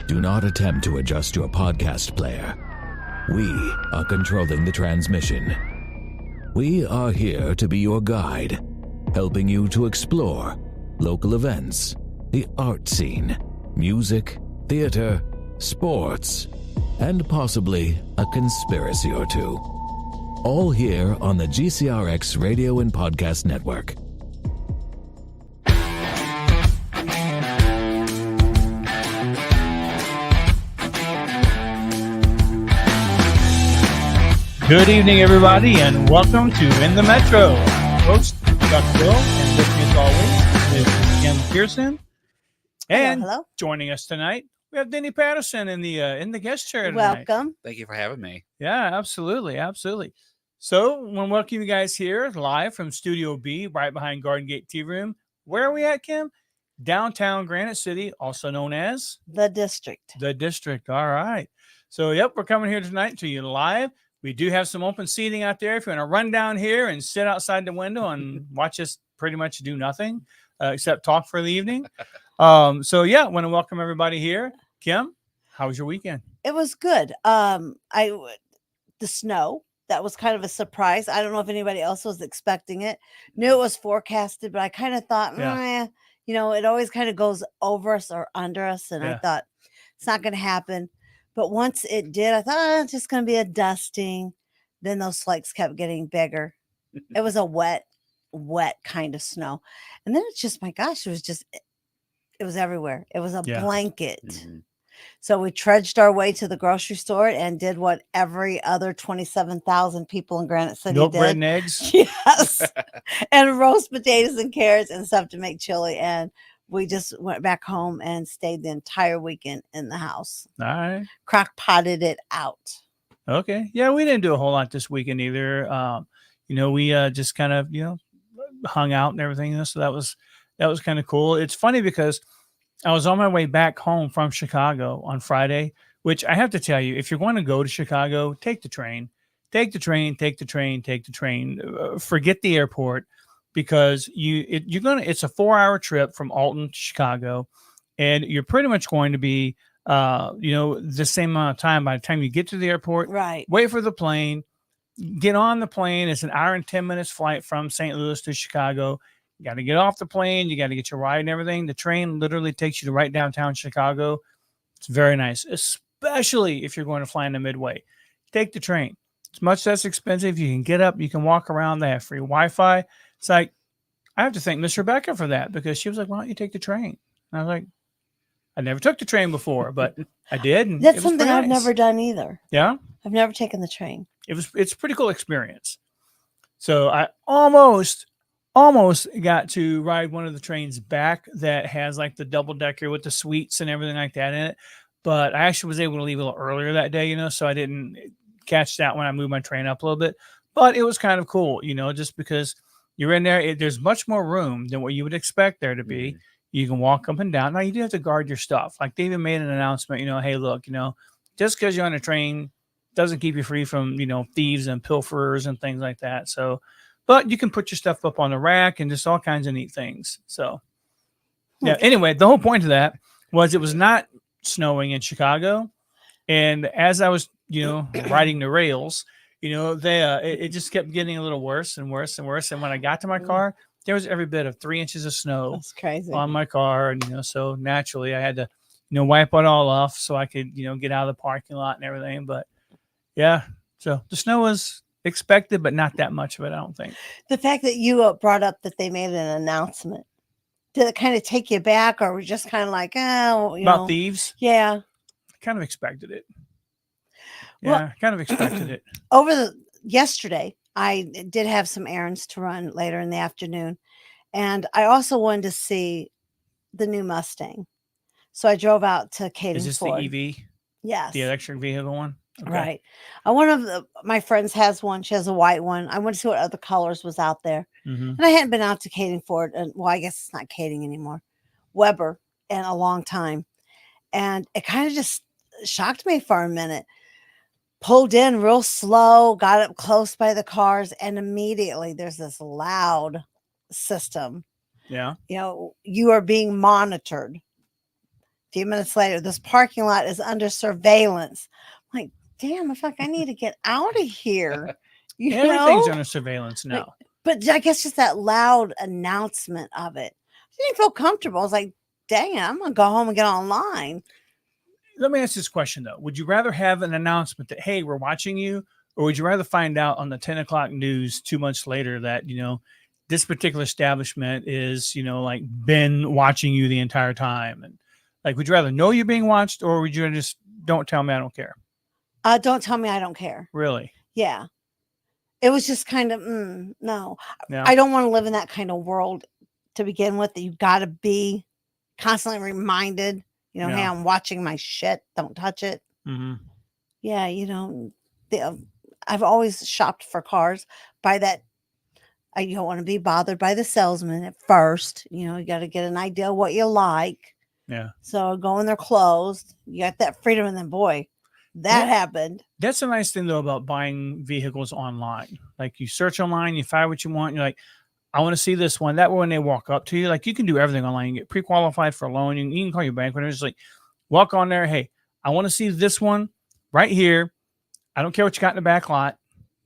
Do not attempt to adjust your podcast player. We are controlling the transmission. We are here to be your guide, helping you to explore local events, the art scene, music, theater, sports, and possibly a conspiracy or two. All here on the GCRX Radio and Podcast Network. Good evening, everybody, and welcome to In the Metro. Host Dr. Bill, and with me as always is Kim Pearson. And hello. Joining us tonight, we have Denny Patterson in the guest chair tonight. Welcome. Thank you for having me. Yeah, absolutely. So, I want to welcome you guys here live from Studio B, right behind Garden Gate Tea Room. Where are we at, Kim? Downtown Granite City, also known as? The District. The District. All right. So, yep, we're coming here tonight to you live. We do have some open seating out there if you want to run down here and sit outside the window and watch us pretty much do nothing except talk for the evening. So, yeah, I want to welcome everybody here. Kim, how was your weekend? It was good. The snow, that was kind of a surprise. I don't know if anybody else was expecting it. Knew it was forecasted, but I kind of thought, it always kind of goes over us or under us. And I thought it's not going to happen. But once it did, I thought, it's just going to be a dusting. Then those flakes kept getting bigger. It was a wet kind of snow. And then it's just, my gosh, it was everywhere. It was a blanket. Mm-hmm. So we trudged our way to the grocery store and did what every other 27,000 people in Granite City Milk, did. bread, and eggs? Yes. And roast potatoes and carrots and stuff to make chili. And we just went back home and stayed the entire weekend in the house. All right. Crock-potted it out. Okay. Yeah, we didn't do a whole lot this weekend either. We just kind of, hung out and everything. So that was kind of cool. It's funny because I was on my way back home from Chicago on Friday, which I have to tell you, if you're going to go to Chicago, take the train. Forget the airport. Because it's a 4-hour trip from Alton to Chicago, and you're pretty much going to be, the same amount of time by the time you get to the airport. Right. Wait for the plane, get on the plane. It's an hour and 10 minutes flight from St. Louis to Chicago. You got to get off the plane. You got to get your ride and everything. The train literally takes you to right downtown Chicago. It's very nice, especially if you're going to fly in the Midway. Take the train. It's much less expensive. You can get up. You can walk around. They have free Wi-Fi. It's like, I have to thank Miss Rebecca for that because she was like, why don't you take the train? And I was like, I never took the train before, but I did. And that's something I've never done either. Yeah? I've never taken the train. It's a pretty cool experience. So I almost got to ride one of the trains back that has like the double decker with the suites and everything like that in it. But I actually was able to leave a little earlier that day, so I didn't catch that when I moved my train up a little bit. But it was kind of cool, just because you're in there. There's much more room than what you would expect there to be. Mm-hmm. You can walk up and down. Now, you do have to guard your stuff. Like, they even made an announcement, hey, look, just because you're on a train doesn't keep you free from, thieves and pilferers and things like that. So, but you can put your stuff up on the rack and just all kinds of neat things. So, yeah. Anyway, the whole point of that was it was not snowing in Chicago. And as I was, riding the rails, it just kept getting a little worse and worse and worse. And when I got to my car, there was every bit of 3 inches of snow. That's crazy. On my car. And, so naturally I had to, wipe it all off so I could, get out of the parking lot and everything. But yeah, so the snow was expected, but not that much of it, I don't think. The fact that you brought up that they made an announcement, did it kind of take you back, or were you just kind of like, about thieves? Yeah. I kind of expected it. Yeah, I kind of expected it. Yesterday, I did have some errands to run later in the afternoon, and I also wanted to see the new Mustang. So I drove out to Caden Is this Ford. the EV? Yes. The electric vehicle one? Okay. Right. One of my friends has one. She has a white one. I want to see what other colors was out there. Mm-hmm. And I hadn't been out to Caden Ford, and I guess it's not Caden anymore, Weber, in a long time. And it kind of just shocked me for a minute. Pulled in real slow, got up close by the cars, and immediately there's this loud system. Yeah. You are being monitored few minutes later, this parking lot is under surveillance. I'm like, damn, I need to get out of here. Everything's under surveillance now. Like, but I guess just that loud announcement of it. I didn't feel comfortable. I was like, dang, I'm going to go home and get online. Let me ask this question, though. Would you rather have an announcement that, hey, we're watching you, or would you rather find out on the 10 o'clock news 2 months later that, this particular establishment is, like been watching you the entire time? And like, would you rather know you're being watched, or would you just don't tell me I don't care? Don't tell me I don't care. Really? Yeah. It was just kind of, no. Yeah. I don't want to live in that kind of world to begin with, that you got to be constantly reminded, hey, I'm watching my shit. Don't touch it. Mm-hmm. Yeah, I've always shopped for cars by that. You don't want to be bothered by the salesman at first. You got to get an idea of what you like. Yeah. So go in there closed. You got that freedom, and then boy, that happened. That's a nice thing though about buying vehicles online. Like you search online, you find what you want. You're like, I want to see this one. That way, when they walk up to you, like you can do everything online. You get pre-qualified for a loan. You can call your bank whenever. It's like, walk on there. Hey, I want to see this one right here. I don't care what you got in the back lot.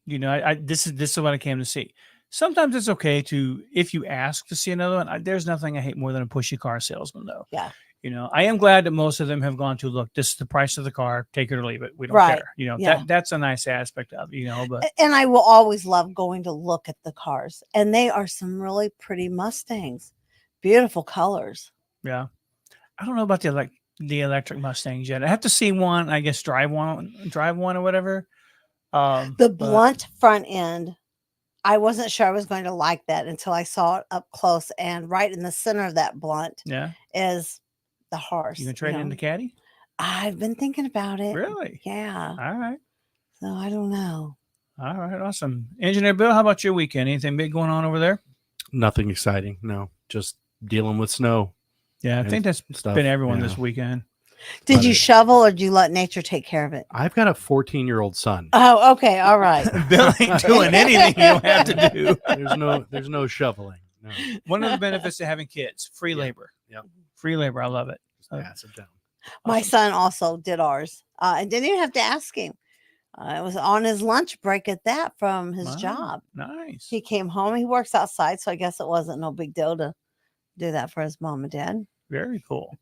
This is what I came to see. Sometimes it's okay to, if you ask to see another one. There's nothing I hate more than a pushy car salesman, though. Yeah. I am glad that most of them have gone to, look, this is the price of the car. Take it or leave it. We don't care. That's a nice aspect of it, but. And I will always love going to look at the cars. And they are some really pretty Mustangs. Beautiful colors. Yeah. I don't know about the electric Mustangs yet. I have to see one, I guess, drive one or whatever. The blunt front end, I wasn't sure I was going to like that until I saw it up close. And right in the center of that blunt is the horse. You can trade it in the Caddy? I've been thinking about it. Really? Yeah. All right. So I don't know. All right. Awesome. Engineer Bill, how about your weekend? Anything big going on over there? Nothing exciting. No, just dealing with snow. Yeah, I think that's been everyone this weekend. Did you shovel, or did you let nature take care of it? I've got a 14-year-old son. Oh, okay. All right. Bill ain't doing anything you don't have to do. There's no shoveling. No. One of the benefits of having kids, free labor. Yep. Free labor. I love it. Pass it down. My son also did ours. And didn't even have to ask him. It was on his lunch break at that from his job. Nice. He came home. He works outside, so I guess it wasn't no big deal to do that for his mom and dad. Very cool.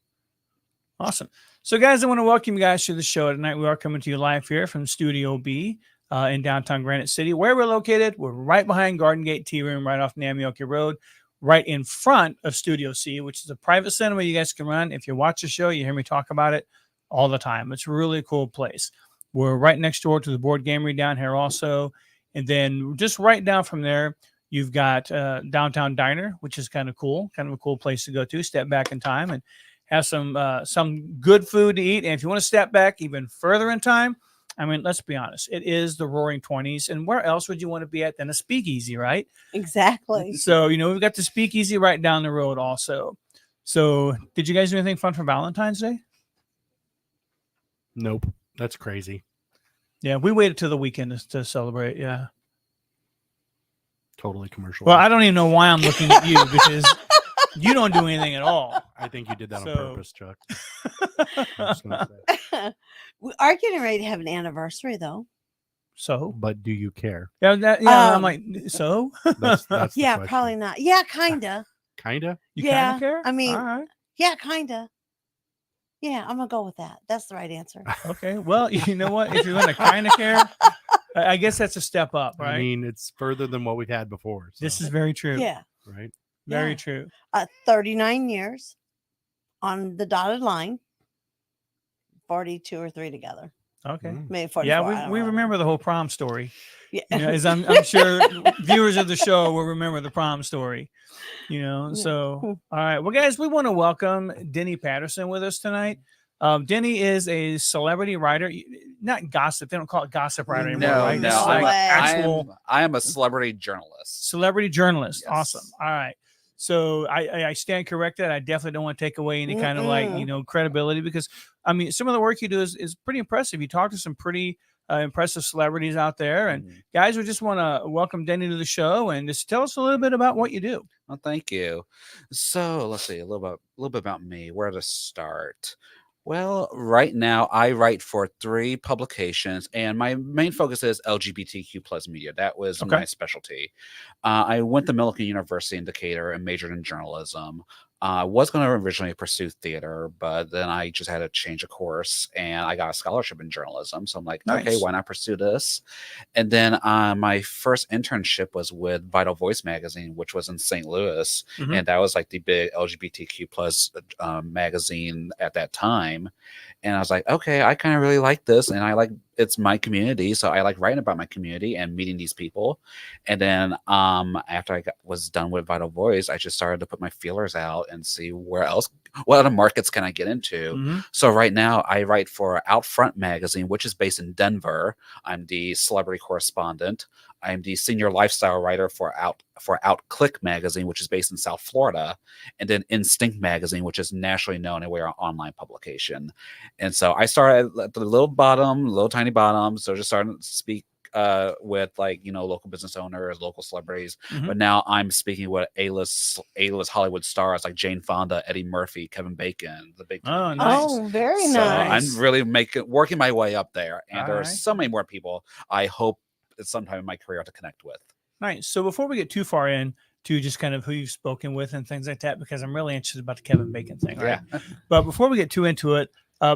Awesome. So, guys, I want to welcome you guys to the show tonight. We are coming to you live here from Studio B in downtown Granite City. Where we're located, we're right behind Garden Gate Tea Room, right off Namioke Road, right in front of Studio C, which is a private cinema you guys can run. If you watch the show, you hear me talk about it all the time. It's a really cool place. We're right next door to the Board Gamery down here also. And then just right down from there, you've got Downtown Diner, which is kind of cool, kind of a cool place to go to, step back in time and have some good food to eat. And if you want to step back even further in time, I mean, let's be honest, it is the Roaring 20s. And where else would you want to be at than a speakeasy, right? Exactly. So, we've got the speakeasy right down the road also. So did you guys do anything fun for Valentine's Day? Nope. That's crazy. Yeah, we waited till the weekend to celebrate. Yeah. Totally commercial. Well, I don't even know why I'm looking at you, because you don't do anything at all. I think you did that on purpose, Chuck. We are getting ready to have an anniversary, though. So, but do you care? Yeah, I'm like, so. That's yeah, probably not. Yeah, kinda. Kinda. You kind of care? I mean, all right. Yeah, kinda. Yeah, I'm gonna go with that. That's the right answer. Okay. Well, you know what? If you're gonna kind of care, I guess that's a step up, right? I mean, it's further than what we've had before. So. This is very true. Yeah. Right. Very true. 39 years on the dotted line. 42 or 3 together. Okay. Maybe 44. Yeah, we remember the whole prom story. Yeah. As I'm sure viewers of the show will remember the prom story. So all right. Well, guys, we want to welcome Denny Patterson with us tonight. Denny is a celebrity writer, not gossip. They don't call it gossip writer anymore. No, right? no. I am a celebrity journalist. Celebrity journalist. Yes. Awesome. All right. So I stand corrected. I definitely don't want to take away any kind of credibility, because I mean, some of the work you do is pretty impressive. You talk to some pretty impressive celebrities out there. And guys, we just want to welcome Denny to the show and just tell us a little bit about what you do. Well, thank you. So let's see a little bit about me. Where to start? Well, right now I write for 3 publications, and my main focus is LGBTQ plus media. That was Okay. my specialty. I went to Millikan University in Decatur and majored in journalism. I was going to originally pursue theater, but then I just had to change a course, and I got a scholarship in journalism. So I'm like, okay, Nice. why not pursue this? And then my first internship was with Vital Voice magazine, which was in St. Louis, and that was like the big LGBTQ plus magazine at that time. And I was like, okay, I kind of really like this, and it's my community, so I like writing about my community and meeting these people. And then after I was done with Vital Voice, I just started to put my feelers out and see what other markets can I get into. So right now I write for Outfront magazine, which is based in Denver. I'm the celebrity correspondent. I'm the senior lifestyle writer for Outclick magazine, which is based in South Florida, and then Instinct magazine, which is nationally known and we're an online publication. And so I started at the little tiny bottom, so just starting to speak with local business owners, local celebrities. But now I'm speaking with A-list Hollywood stars like Jane Fonda, Eddie Murphy, Kevin Bacon, the big. Oh, nice. Oh, very So nice. I'm really working my way up there, and All there are right. so many more people I hope at some time in my career to connect with. Nice. So before we get too far in to just kind of who you've spoken with and things like that, because I'm really interested about the Kevin Bacon thing, right? Yeah. But before we get too into it,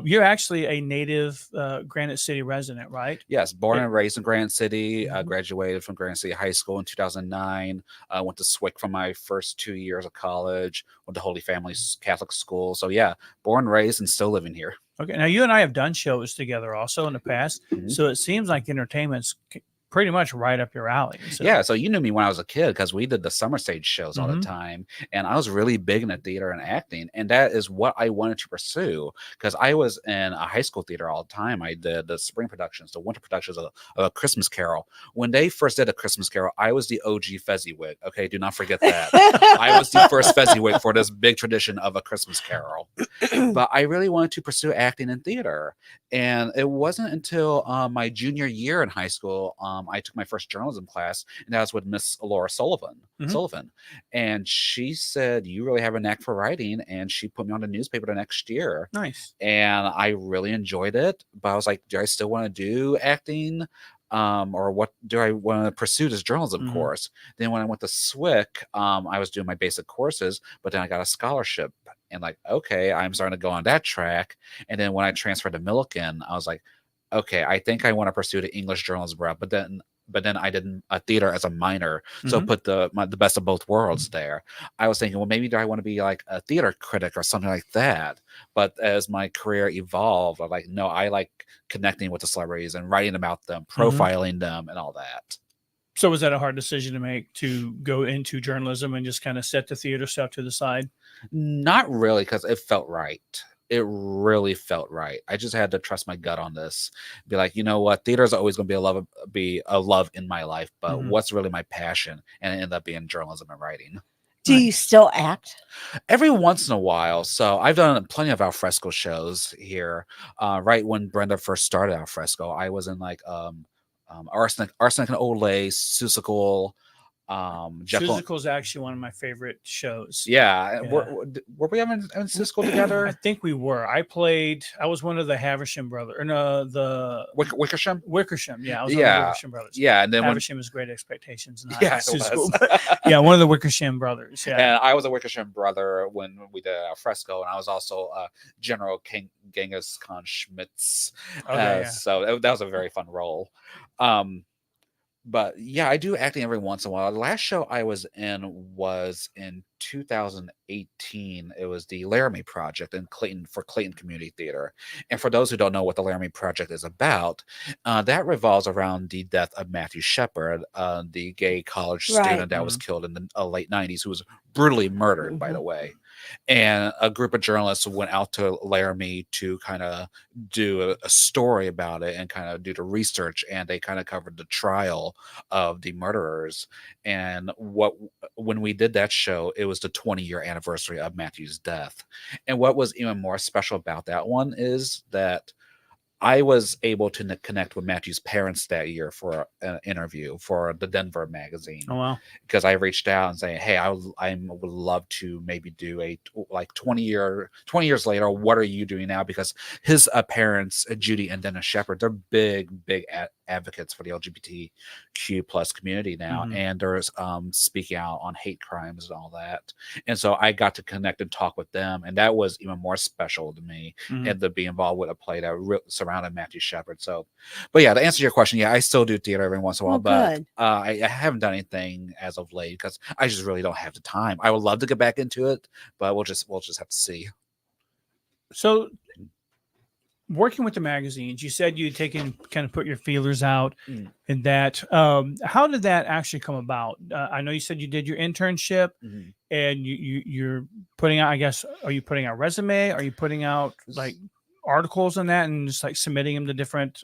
you're actually a native Granite City resident, right? Yes, born and raised in Granite City. Graduated from Granite City High School in 2009. Went to SWIC for my first 2 years of college. Went to Holy Family Catholic School. So yeah, born, raised, and still living here. Okay. Now you and I have done shows together also in the past, so it seems like entertainment's pretty much right up your alley. So. Yeah, so you knew me when I was a kid because we did the summer stage shows all the time, and I was really big into theater and acting, and that is what I wanted to pursue because I was in a high school theater all the time. I did the spring productions, the winter productions of A Christmas Carol. When they first did A Christmas Carol, I was the OG Fezziwig. Okay, do not forget that. I was the first Fezziwig for this big tradition of A Christmas Carol. But I really wanted to pursue acting and theater, and it wasn't until my junior year in high school I took my first journalism class, and that was with Miss Laura Sullivan. And she said, "You really have a knack for writing," and she put me on the newspaper the next year. Nice. And I really enjoyed it, but I was like, do I still want to do acting? Or what do I want to pursue this journalism course? Then when I went to SWIC, I was doing my basic courses, but then I got a scholarship, and like, okay, I'm starting to go on that track. And then when I transferred to Millikan, I was like, okay, I think I want to pursue the English journalism route, but then I did a theater as a minor, so put the best of both worlds there. I was thinking, well, maybe do I want to be like a theater critic or something like that? But as my career evolved, I'm like, no, I like connecting with the celebrities and writing about them, profiling them, and all that. So was that a hard decision to make to go into journalism and just kind of set the theater stuff to the side? Not really, because it felt right. It really felt right. I just had to trust my gut on this. Be like, you know what? Theater is always going to be a love in my life, but what's really my passion? And it ended up being journalism and writing. Do you still act? Every once in a while. So I've done plenty of alfresco shows here. Right when Brenda first started alfresco, I was in like Arsenic and Olay, Seussical. Seussical is actually one of my favorite shows. Yeah. Were we having Seussical together? I think we were. I was one of the Havisham brothers. Or no, the Wickersham? Wickersham. Yeah, I was one of the Wickersham brothers. Yeah, and then Havisham is Great Expectations. Yeah, yeah, one of the Wickersham brothers. Yeah. And I was a Wickersham brother when we did Alfresco, and I was also General Genghis Khan Schmitz. So that was a very fun role. But yeah, I do acting every once in a while. The last show I was in 2018. It was the Laramie Project in Clayton for Clayton Community Theater. And for those who don't know what the Laramie Project is about, that revolves around the death of Matthew Shepard, the gay college student that was killed in the late 90s, who was brutally murdered, by the way. And a group of journalists went out to Laramie to kind of do a story about it and kind of do the research, and they kind of covered the trial of the murderers. And when we did that show, it was the 20-year anniversary of Matthew's death. And what was even more special about that one is that I was able to connect with Matthew's parents that year for an interview for the Denver magazine. Oh wow! Because I reached out and saying, "Hey, I would love to maybe do a like 20 years later. What are you doing now?" Because his parents, Judy and Dennis Shepard, they're big advocates for the LGBTQ plus community now, and they're speaking out on hate crimes and all that. And so I got to connect and talk with them, and that was even more special to me, and to be involved with a play that surrounded Matthew Shepard. So, but yeah, to answer your question, yeah, I still do theater every once in a while, but I haven't done anything as of late because I just really don't have the time. I would love to get back into it, but we'll just have to see. So, working with the magazines, you said you'd kind of put your feelers out in that. How did that actually come about? I know you said you did your internship, and you're putting out. I guess, are you putting out resume? Are you putting out like articles on that and just like submitting them to different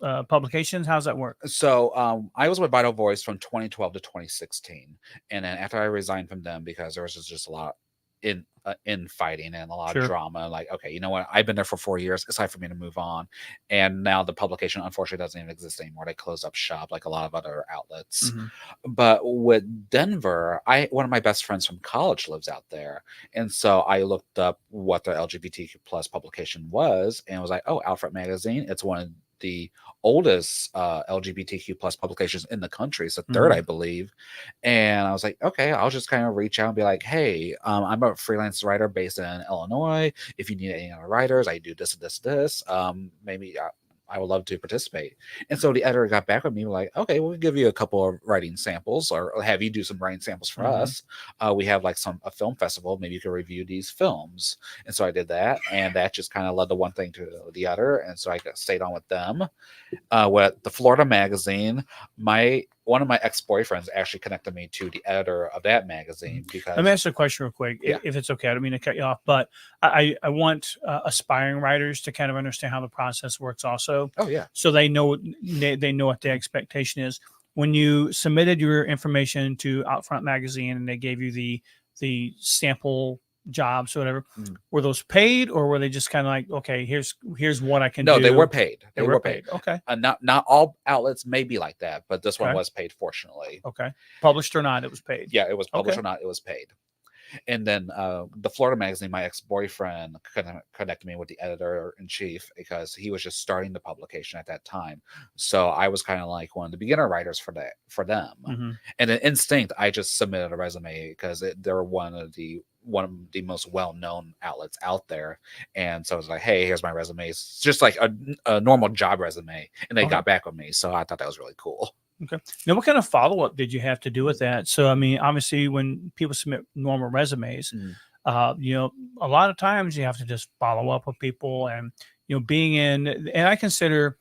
publications? How's that work? So I was with Vital Voice from 2012 to 2016, and then after I resigned from them because there was just a lot in fighting and a lot of drama, like, okay, you know what, I've been there for 4 years, it's time for me to move on. And now the publication unfortunately doesn't even exist anymore. They closed up shop like a lot of other outlets. But with Denver, one of my best friends from college lives out there, and so I looked up what the LGBTQ plus publication was, and was like, oh, Outfront Magazine, it's one of the oldest LGBTQ plus publications in the country. It's the third, I believe. And I was like, okay, I'll just kind of reach out and be like, hey, I'm a freelance writer based in Illinois. If you need any other writers, I do this, maybe I would love to participate. And so the editor got back with me like, okay, we'll give you a couple of writing samples, or have you do some writing samples for us. We have like a film festival. Maybe you can review these films. And so I did that. And that just kind of led the one thing to the other. And so I stayed on with them. With the Florida magazine, one of my ex-boyfriends actually connected me to the editor of that magazine. Because let me ask you a question real quick, if it's okay. I don't mean to cut you off, but I want aspiring writers to kind of understand how the process works also. Oh yeah. So they know what the expectation is. When you submitted your information to Outfront Magazine and they gave you the sample jobs or whatever, were those paid, or were they just kind of like, okay, here's what I can do? No, they were paid. They were paid. Okay. Not all outlets may be like that, but this one was paid, fortunately. Okay. Published or not, it was paid. Yeah, it was published or not, it was paid. And then the Florida magazine, my ex-boyfriend connected me with the editor-in-chief because he was just starting the publication at that time. So I was kind of like one of the beginner writers for them. And in instinct, I just submitted a resume because they're one of the most well-known outlets out there. And so I was like, hey, here's my resume. It's just like a normal job resume. And they got back with me. So I thought that was really cool. Okay. Now, what kind of follow-up did you have to do with that? So, I mean, obviously, when people submit normal resumes, a lot of times you have to just follow up with people, and, and I consider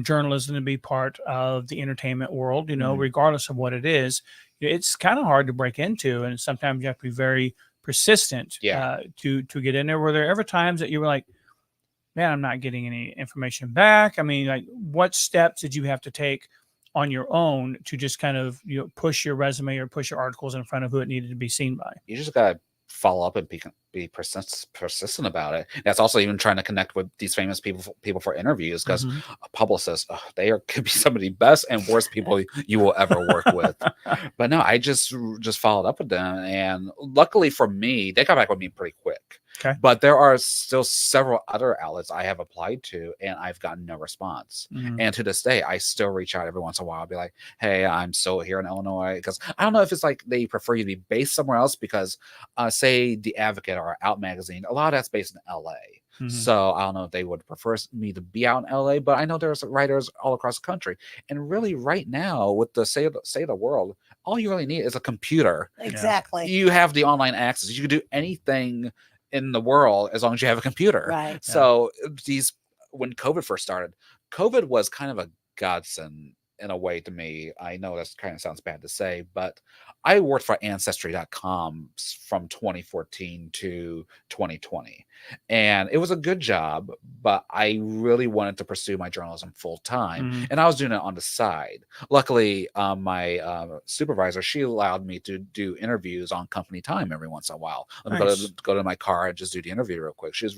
journalism to be part of the entertainment world, regardless of what it is. It's kind of hard to break into, and sometimes you have to be very persistent to get in there. Were there ever times that you were like, man, I'm not getting any information back? I mean, like, what steps did you have to take on your own to just kind of push your resume or push your articles in front of who it needed to be seen by? You just gotta follow up and be persistent about it. That's also even trying to connect with these famous people for interviews, because publicists, could be some of the best and worst people you will ever work with. But no, I just followed up with them, and luckily for me, they got back with me pretty quick. Okay. But there are still several other outlets I have applied to, and I've gotten no response. And to this day, I still reach out every once in a while. I'll be like, hey, I'm still here in Illinois. Because I don't know if it's like they prefer you to be based somewhere else, because say The Advocate or Out Magazine, a lot of that's based in LA. So I don't know if they would prefer me to be out in LA, but I know there's writers all across the country. And really right now, with the state of the world, all you really need is a computer. Exactly. You have the online access. You can do anything in the world as long as you have a computer. Right. So when COVID first started, COVID was kind of a godsend in a way to me. I know that kind of sounds bad to say, but I worked for Ancestry.com from 2014 to 2020. And it was a good job, but I really wanted to pursue my journalism full time. And I was doing it on the side. Luckily, my supervisor, she allowed me to do interviews on company time every once in a while. Let me go to my car and just do the interview real quick. She was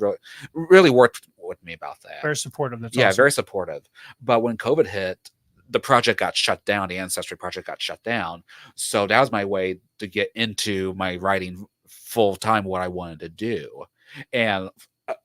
really worked with me about that. Very supportive. That's yeah, awesome. very supportive. But when COVID hit, the project got shut down. The Ancestry project got shut down. So that was my way to get into my writing full time, what I wanted to do. And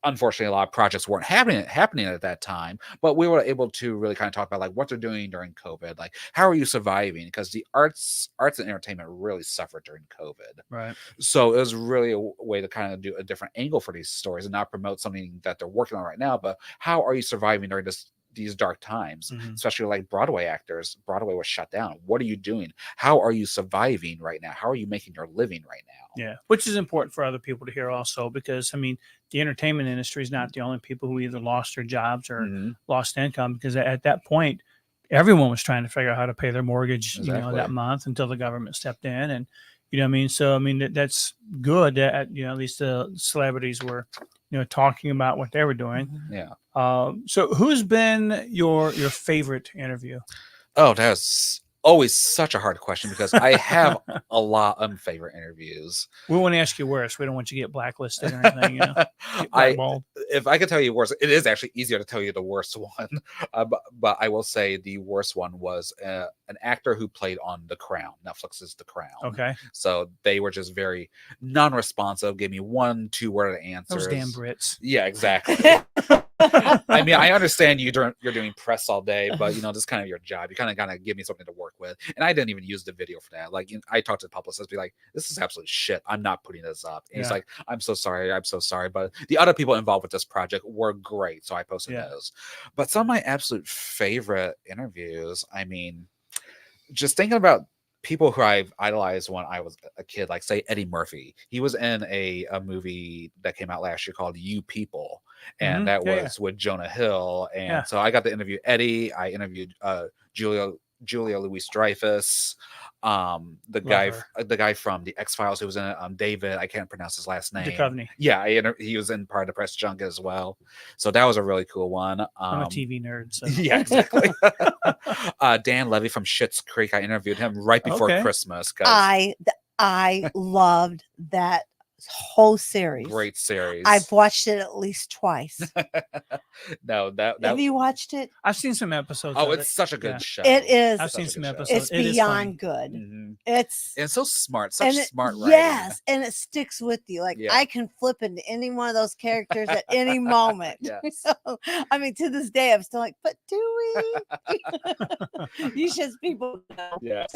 unfortunately, a lot of projects weren't happening at that time. But we were able to really kind of talk about like what they're doing during COVID, like how are you surviving? Because the arts and entertainment really suffered during COVID. Right. So it was really a way to kind of do a different angle for these stories and not promote something that they're working on right now, but how are you surviving during these dark times, especially like Broadway actors. Broadway was shut down. What are you doing? How are you surviving right now? How are you making your living right now? Yeah, which is important for other people to hear also, because I mean, the entertainment industry is not the only people who either lost their jobs or lost income, because at that point, everyone was trying to figure out how to pay their mortgage, that month until the government stepped in. And, I mean, so, I mean, that's good that, at least the celebrities were, talking about what they were doing. Yeah. So who's been your favorite interview? Oh, that's always such a hard question because I have a lot of favorite interviews. We want to ask you worse. We don't want you to get blacklisted or anything. If I could tell you worse, it is actually easier to tell you the worst one. But I will say the worst one was an actor who played on The Crown. Netflix's The Crown. Okay. So they were just very non-responsive. Gave me 1-2 word answers. Those damn Brits. Yeah, exactly. I mean, I understand you're doing press all day, but this is kind of your job. You kind of gotta give me something to work with. And I didn't even use the video for that. Like, I talked to the publicist, be like, "This is absolute shit. I'm not putting this up." And he's like, "I'm so sorry. I'm so sorry." But the other people involved with this project were great, so I posted those. But some of my absolute favorite interviews, I mean, just thinking about people who I've idolized when I was a kid, like say Eddie Murphy. He was in a movie that came out last year called You People, and that was with Jonah Hill. And so I got to interview Eddie. I interviewed Julia Louis-Dreyfus, the guy from the X-Files who was in it, David. I can't pronounce his last name. Duchovny. Yeah, he was in part of the press junket as well. So that was a really cool one. I'm a TV nerd. So. Yeah, exactly. Dan Levy from Schitt's Creek. I interviewed him right before Christmas. I loved that whole series. Great series. I've watched it at least twice. No, have you watched it? I've seen some episodes. Oh, it's such a good show. It is. I've seen some episodes. It's beyond good. It's so smart. Such smart writing. Yes, and it sticks with you. Like I can flip into any one of those characters at any moment. So, I mean, to this day, I'm still like, but do we? You should people know. Yes.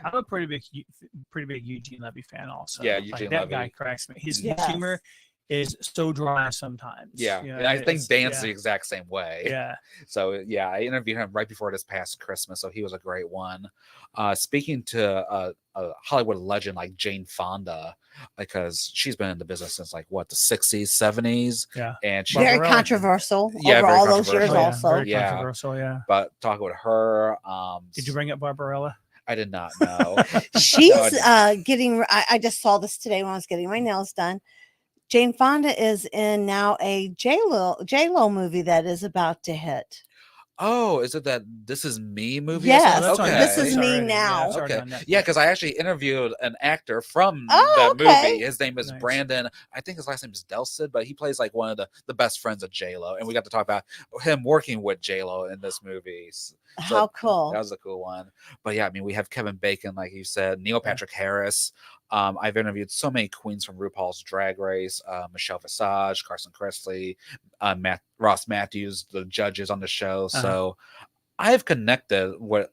I'm a pretty big Eugene Levy fan also. Yeah, Eugene that Levy. guy cracks me. His humor is so dry sometimes. Yeah, and I think Dan's the exact same way. Yeah. So I interviewed him right before this past Christmas, so he was a great one. Speaking to a Hollywood legend like Jane Fonda, because she's been in the business since like the 60s, 70s. Yeah, and she's very controversial over all those years. Also, very controversial. Yeah, but talking with her, did you bring up Barbarella? I did not know. She's getting. I just saw this today when I was getting my nails done. Jane Fonda is in now a J-Lo movie that is about to hit. Oh, is it that This Is Me movie? Yes, okay. This Is Me now. Okay. Yeah, because I actually interviewed an actor from that movie. His name is Brandon. I think his last name is Delsid, but he plays like one of the best friends of J-Lo. And we got to talk about him working with J-Lo in this movie. So how cool. That was a cool one. But yeah, I mean, we have Kevin Bacon, like you said, Neil Patrick Harris. I've interviewed so many queens from RuPaul's Drag Race, Michelle Visage, Carson Kressley, Ross Matthews, the judges on the show. So I've connected with,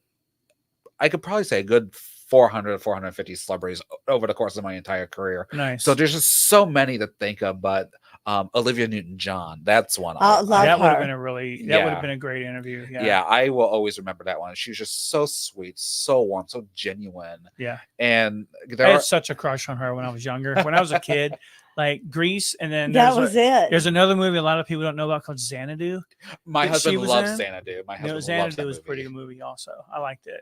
I could probably say a good 400 to 450 celebrities over the course of my entire career. Nice. So there's just so many to think of, but Olivia Newton-John, that's one. That would have been would have been a great interview. Yeah, I will always remember that one. She was just so sweet, so warm, so genuine. Yeah, and I had such a crush on her when I was younger. When I was a kid, like Grease, and then that was it. There's another movie a lot of people don't know about called Xanadu. My husband loves Xanadu. My husband Xanadu was a pretty good movie also. I liked it.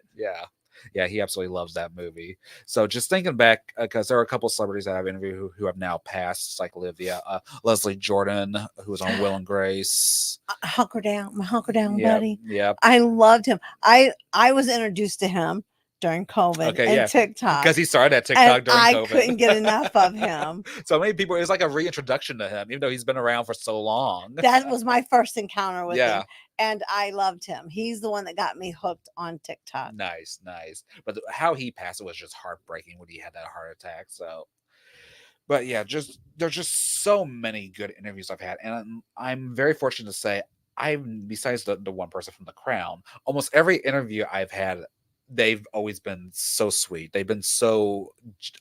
Yeah, he absolutely loves that movie. So just thinking back, because there are a couple of celebrities that I've interviewed who have now passed, like Olivia, Leslie Jordan, who was on Will and Grace. My hunker down buddy. Yeah, I loved him. I was introduced to him during COVID Okay, and yeah. TikTok. Because he started at TikTok And during I COVID. couldn't get enough of him. So many people, it's like a reintroduction to him, even though he's been around for so long. That was my first encounter with Yeah. him. And I loved him. He's the one that got me hooked on TikTok. Nice. But how he passed was just heartbreaking when he had that heart attack. So, but yeah, there's just so many good interviews I've had, and I'm very fortunate to say besides the one person from The Crown, almost every interview I've had, they've always been so sweet. They've been so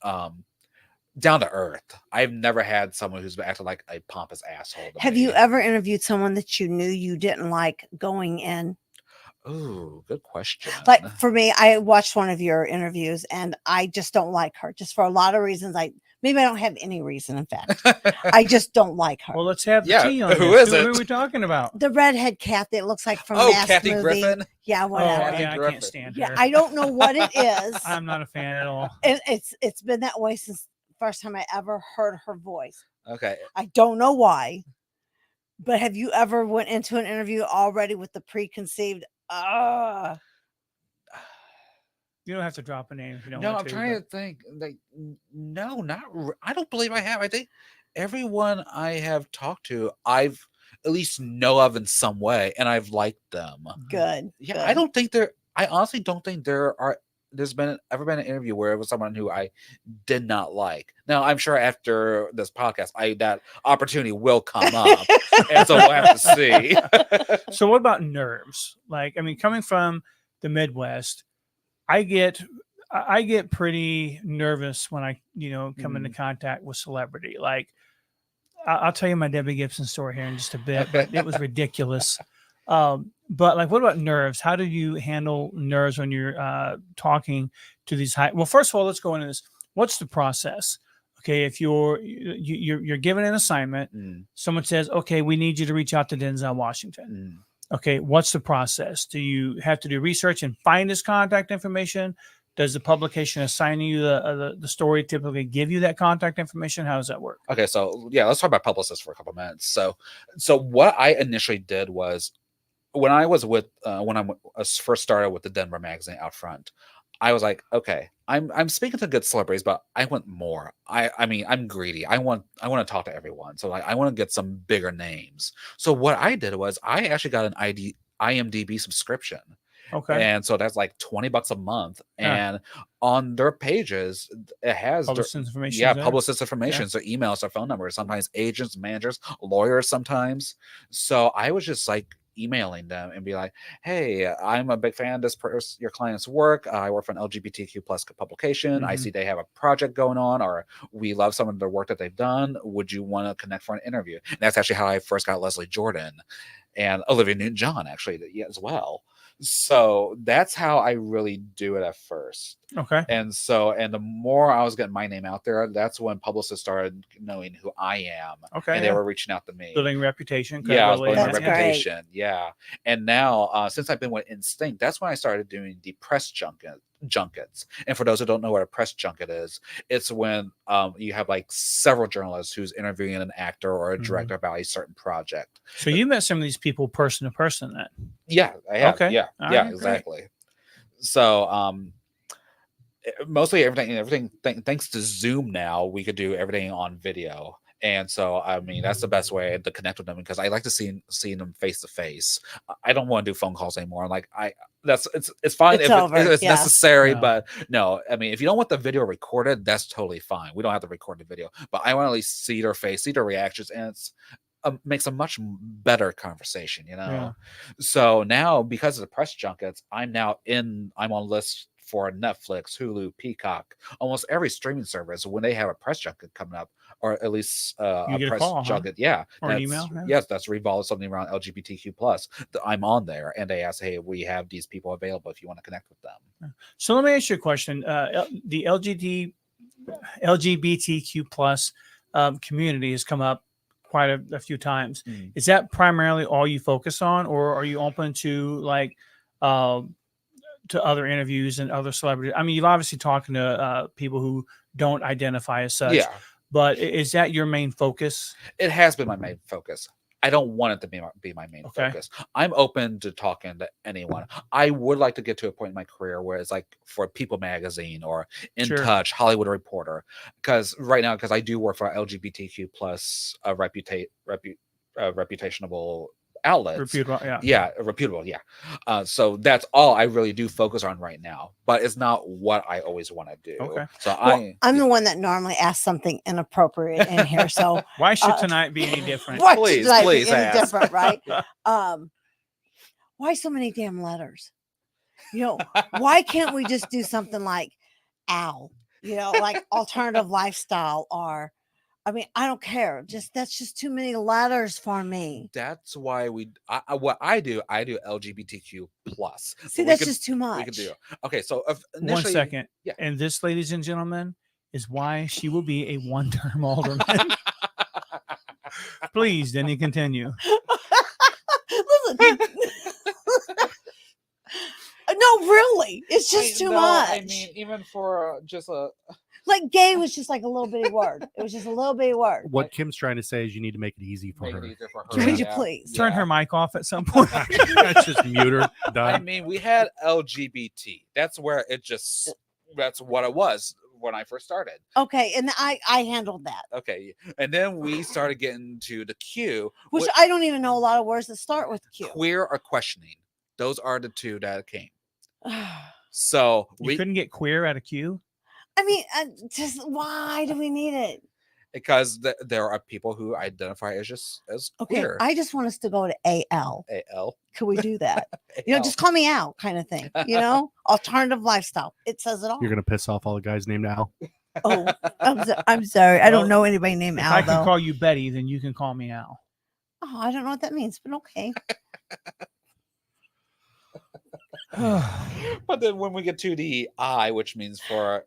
down to earth. I've never had someone who's acted like a pompous asshole. Have you ever interviewed someone that you knew you didn't like going in? Oh, good question. Like for me, I watched one of your interviews and I just don't like her, just for a lot of reasons. Maybe I don't have any reason, in fact. I just don't like her. Well, let's have the Yeah, tea on who this. is it? Who are we talking about? The redhead cat that looks like from Oh, Mass Kathy movie. Griffin? Yeah, Oh, whatever. yeah, I Griffin. can't stand Yeah, her. I don't know what it is. I'm not a fan at all. And it's been that way since the first time I ever heard her voice. Okay. I don't know why. But have you ever went into an interview already with the preconceived You don't have to drop a name if you don't No, want I'm to. trying to think. Like, no, I don't believe I have. I think everyone I have talked to, I've at least know of in some way, and I've liked them. good? Yeah, good. I don't think I honestly don't think there's ever been an interview where it was someone who I did not like. Now, I'm sure after this podcast, that opportunity will come up, and so we'll have to see. So, what about nerves? Like, I mean, coming from the Midwest, I get pretty nervous when I come into contact with celebrity. Like, I'll tell you my Debbie Gibson story here in just a bit, but it was ridiculous. But like, what about nerves? How do you handle nerves when you're talking to these well, first of all, let's go into this. What's the process? Okay, if you're given an assignment, someone says, "Okay, we need you to reach out to Denzel Washington." Okay, what's the process? Do you have to do research and find his contact information? Does the publication assigning you the story typically give you that contact information? How does that work? Okay, so yeah, let's talk about publicists for a couple minutes. So what I initially did was when I was when I first started with the Denver magazine out front, I was like, okay, I'm speaking to good celebrities, but I want more. I mean, I'm greedy. I want to talk to everyone. So like, I want to get some bigger names. So what I did was I actually got an IMDb subscription. Okay. And so that's like $20 a month. And on their pages, it has publicist information. Yeah, publicist information. So emails, their phone numbers, sometimes agents, managers, lawyers sometimes. So I was just like emailing them and be like, hey, I'm a big fan of this your client's work. I work for an LGBTQ plus publication. I see they have a project going on, or we love some of the work that they've done. Would you want to connect for an interview? And that's actually how I first got Leslie Jordan and Olivia Newton-John actually as well. So that's how I really do it at first. Okay. And the more I was getting my name out there, that's when publicists started knowing who I am. Okay. And they were reaching out to me. Building reputation. Yeah, I was building my That's reputation. great. Yeah. And now, since I've been with Instinct, that's when I started doing the press junkets. And for those who don't know what a press junket is, it's when you have like several journalists who's interviewing an actor or a director about a certain project. So you met some of these people person to person then? Yeah, I have. Okay. Yeah, All yeah, right, exactly. Great. So mostly everything thanks to Zoom now, we could do everything on video. And so, I mean, that's the best way to connect with them, because I like to see them face to face. I don't want to do phone calls anymore. Like it's fine if it's necessary, but no, I mean, if you don't want the video recorded, that's totally fine. We don't have to record the video, but I want to at least see their face, see their reactions, and it's makes a much better conversation, Yeah. So now, because of the press junkets, I'm on lists for Netflix, Hulu, Peacock, almost every streaming service. When they have a press junket coming up, or at least a press junket, or an email, yes, that's revolved something around LGBTQ plus. I'm on there, and they ask, hey, we have these people available if you want to connect with them. So let me ask you a question. The LGBTQ plus community has come up quite a few times. Is that primarily all you focus on, or are you open to like to other interviews and other celebrities? I mean, you've obviously talking to people who don't identify as such, but is that your main focus? It has been my main focus. I don't want it to be my main focus. I'm open to talking to anyone. I would like to get to a point in my career where it's like for People Magazine or In Touch, Hollywood Reporter, because right now, because I do work for LGBTQ plus reputationable outlets. Reputable. So that's all I really do focus on right now, but it's not what I always want to do. So I'm the one that normally asks something inappropriate in here. So why should tonight be any different? Please ask. Different, right? Why so many damn letters? Why can't we just do something like AL? Like alternative lifestyle, or I mean, I don't care. That's just too many letters for me. That's why I do LGBTQ plus. See, that's just too much. We could do. Okay, so 1 second. Yeah. And this, ladies and gentlemen, is why she will be a one-term alderman. Please, Denny, continue. Listen. No, really. It's just too much. I mean, even for just a... Like gay was just like a little bitty word. It was just a little bitty word. What Kim's trying to say is you need to make it easy for her. Would you please turn her mic off at some point? Just mute her. Done. I mean, we had LGBT. That's where that's what it was when I first started. Okay, and I handled that. Okay, and then we started getting to the Q, which I don't even know a lot of words that start with Q. Queer or questioning. Those are the two that came. So we couldn't get queer out of Q. I mean, just why do we need it? Because there are people who identify as queer. I just want us to go to AL. AL. Could we do that? Just call me Al, kind of thing. Alternative lifestyle. It says it all. You're gonna piss off all the guys named Al. Oh, I'm sorry. I don't know anybody named Al. I can call you Betty, then you can call me Al. Oh, I don't know what that means, but okay. But then when we get to the I, which means for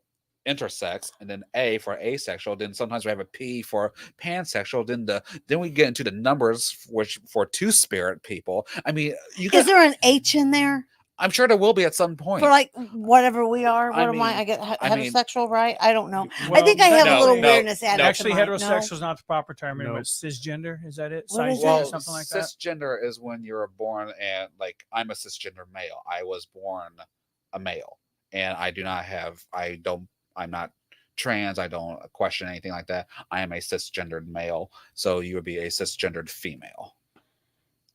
intersex, and then A for asexual, then sometimes we have a P for pansexual, then we get into the numbers which for two-spirit people. I mean, is there an H in there? I'm sure there will be at some point. For like whatever we are. I get heterosexual, right? I don't know. Well, I think I have a little weirdness added. Actually, heterosexual is not the proper term. Anyway, cisgender, is that it? Something like that. Cisgender is when you're born, and like I'm a cisgender male. I was born a male, and I'm not trans. I don't question anything like that. I am a cisgendered male. So you would be a cisgendered female.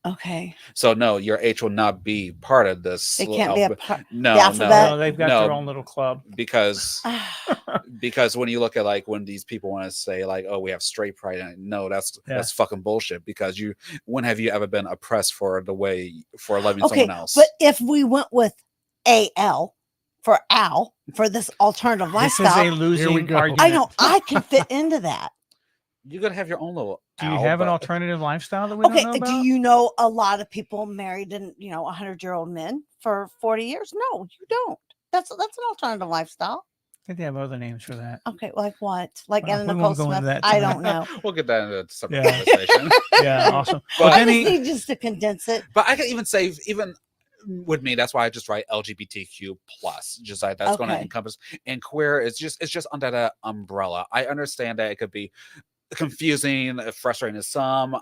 Okay. So no, your H will not be part of this. It can't be a part. No, they've got their own little club. Because when you look at when these people want to say we have straight pride, and that's fucking bullshit. Because when have you ever been oppressed for loving someone else? But if we went with AL for Al for this alternative lifestyle, this is a losing argument. I know I can fit into that. You're gonna have your own little. Do you have an alternative lifestyle that we don't know about? Do you know a lot of people married and 100-year-old men for 40 years? No, you don't. That's an alternative lifestyle. I think they have other names for that. Okay, like what? Like Anna Nicole Smith? I don't know. We'll get that into a separate conversation. Yeah, awesome. But I just need to condense it. But I can even say with me, that's why I just write LGBTQ plus. Just like that's going to encompass, and queer is just under that umbrella. I understand that it could be confusing, frustrating to some.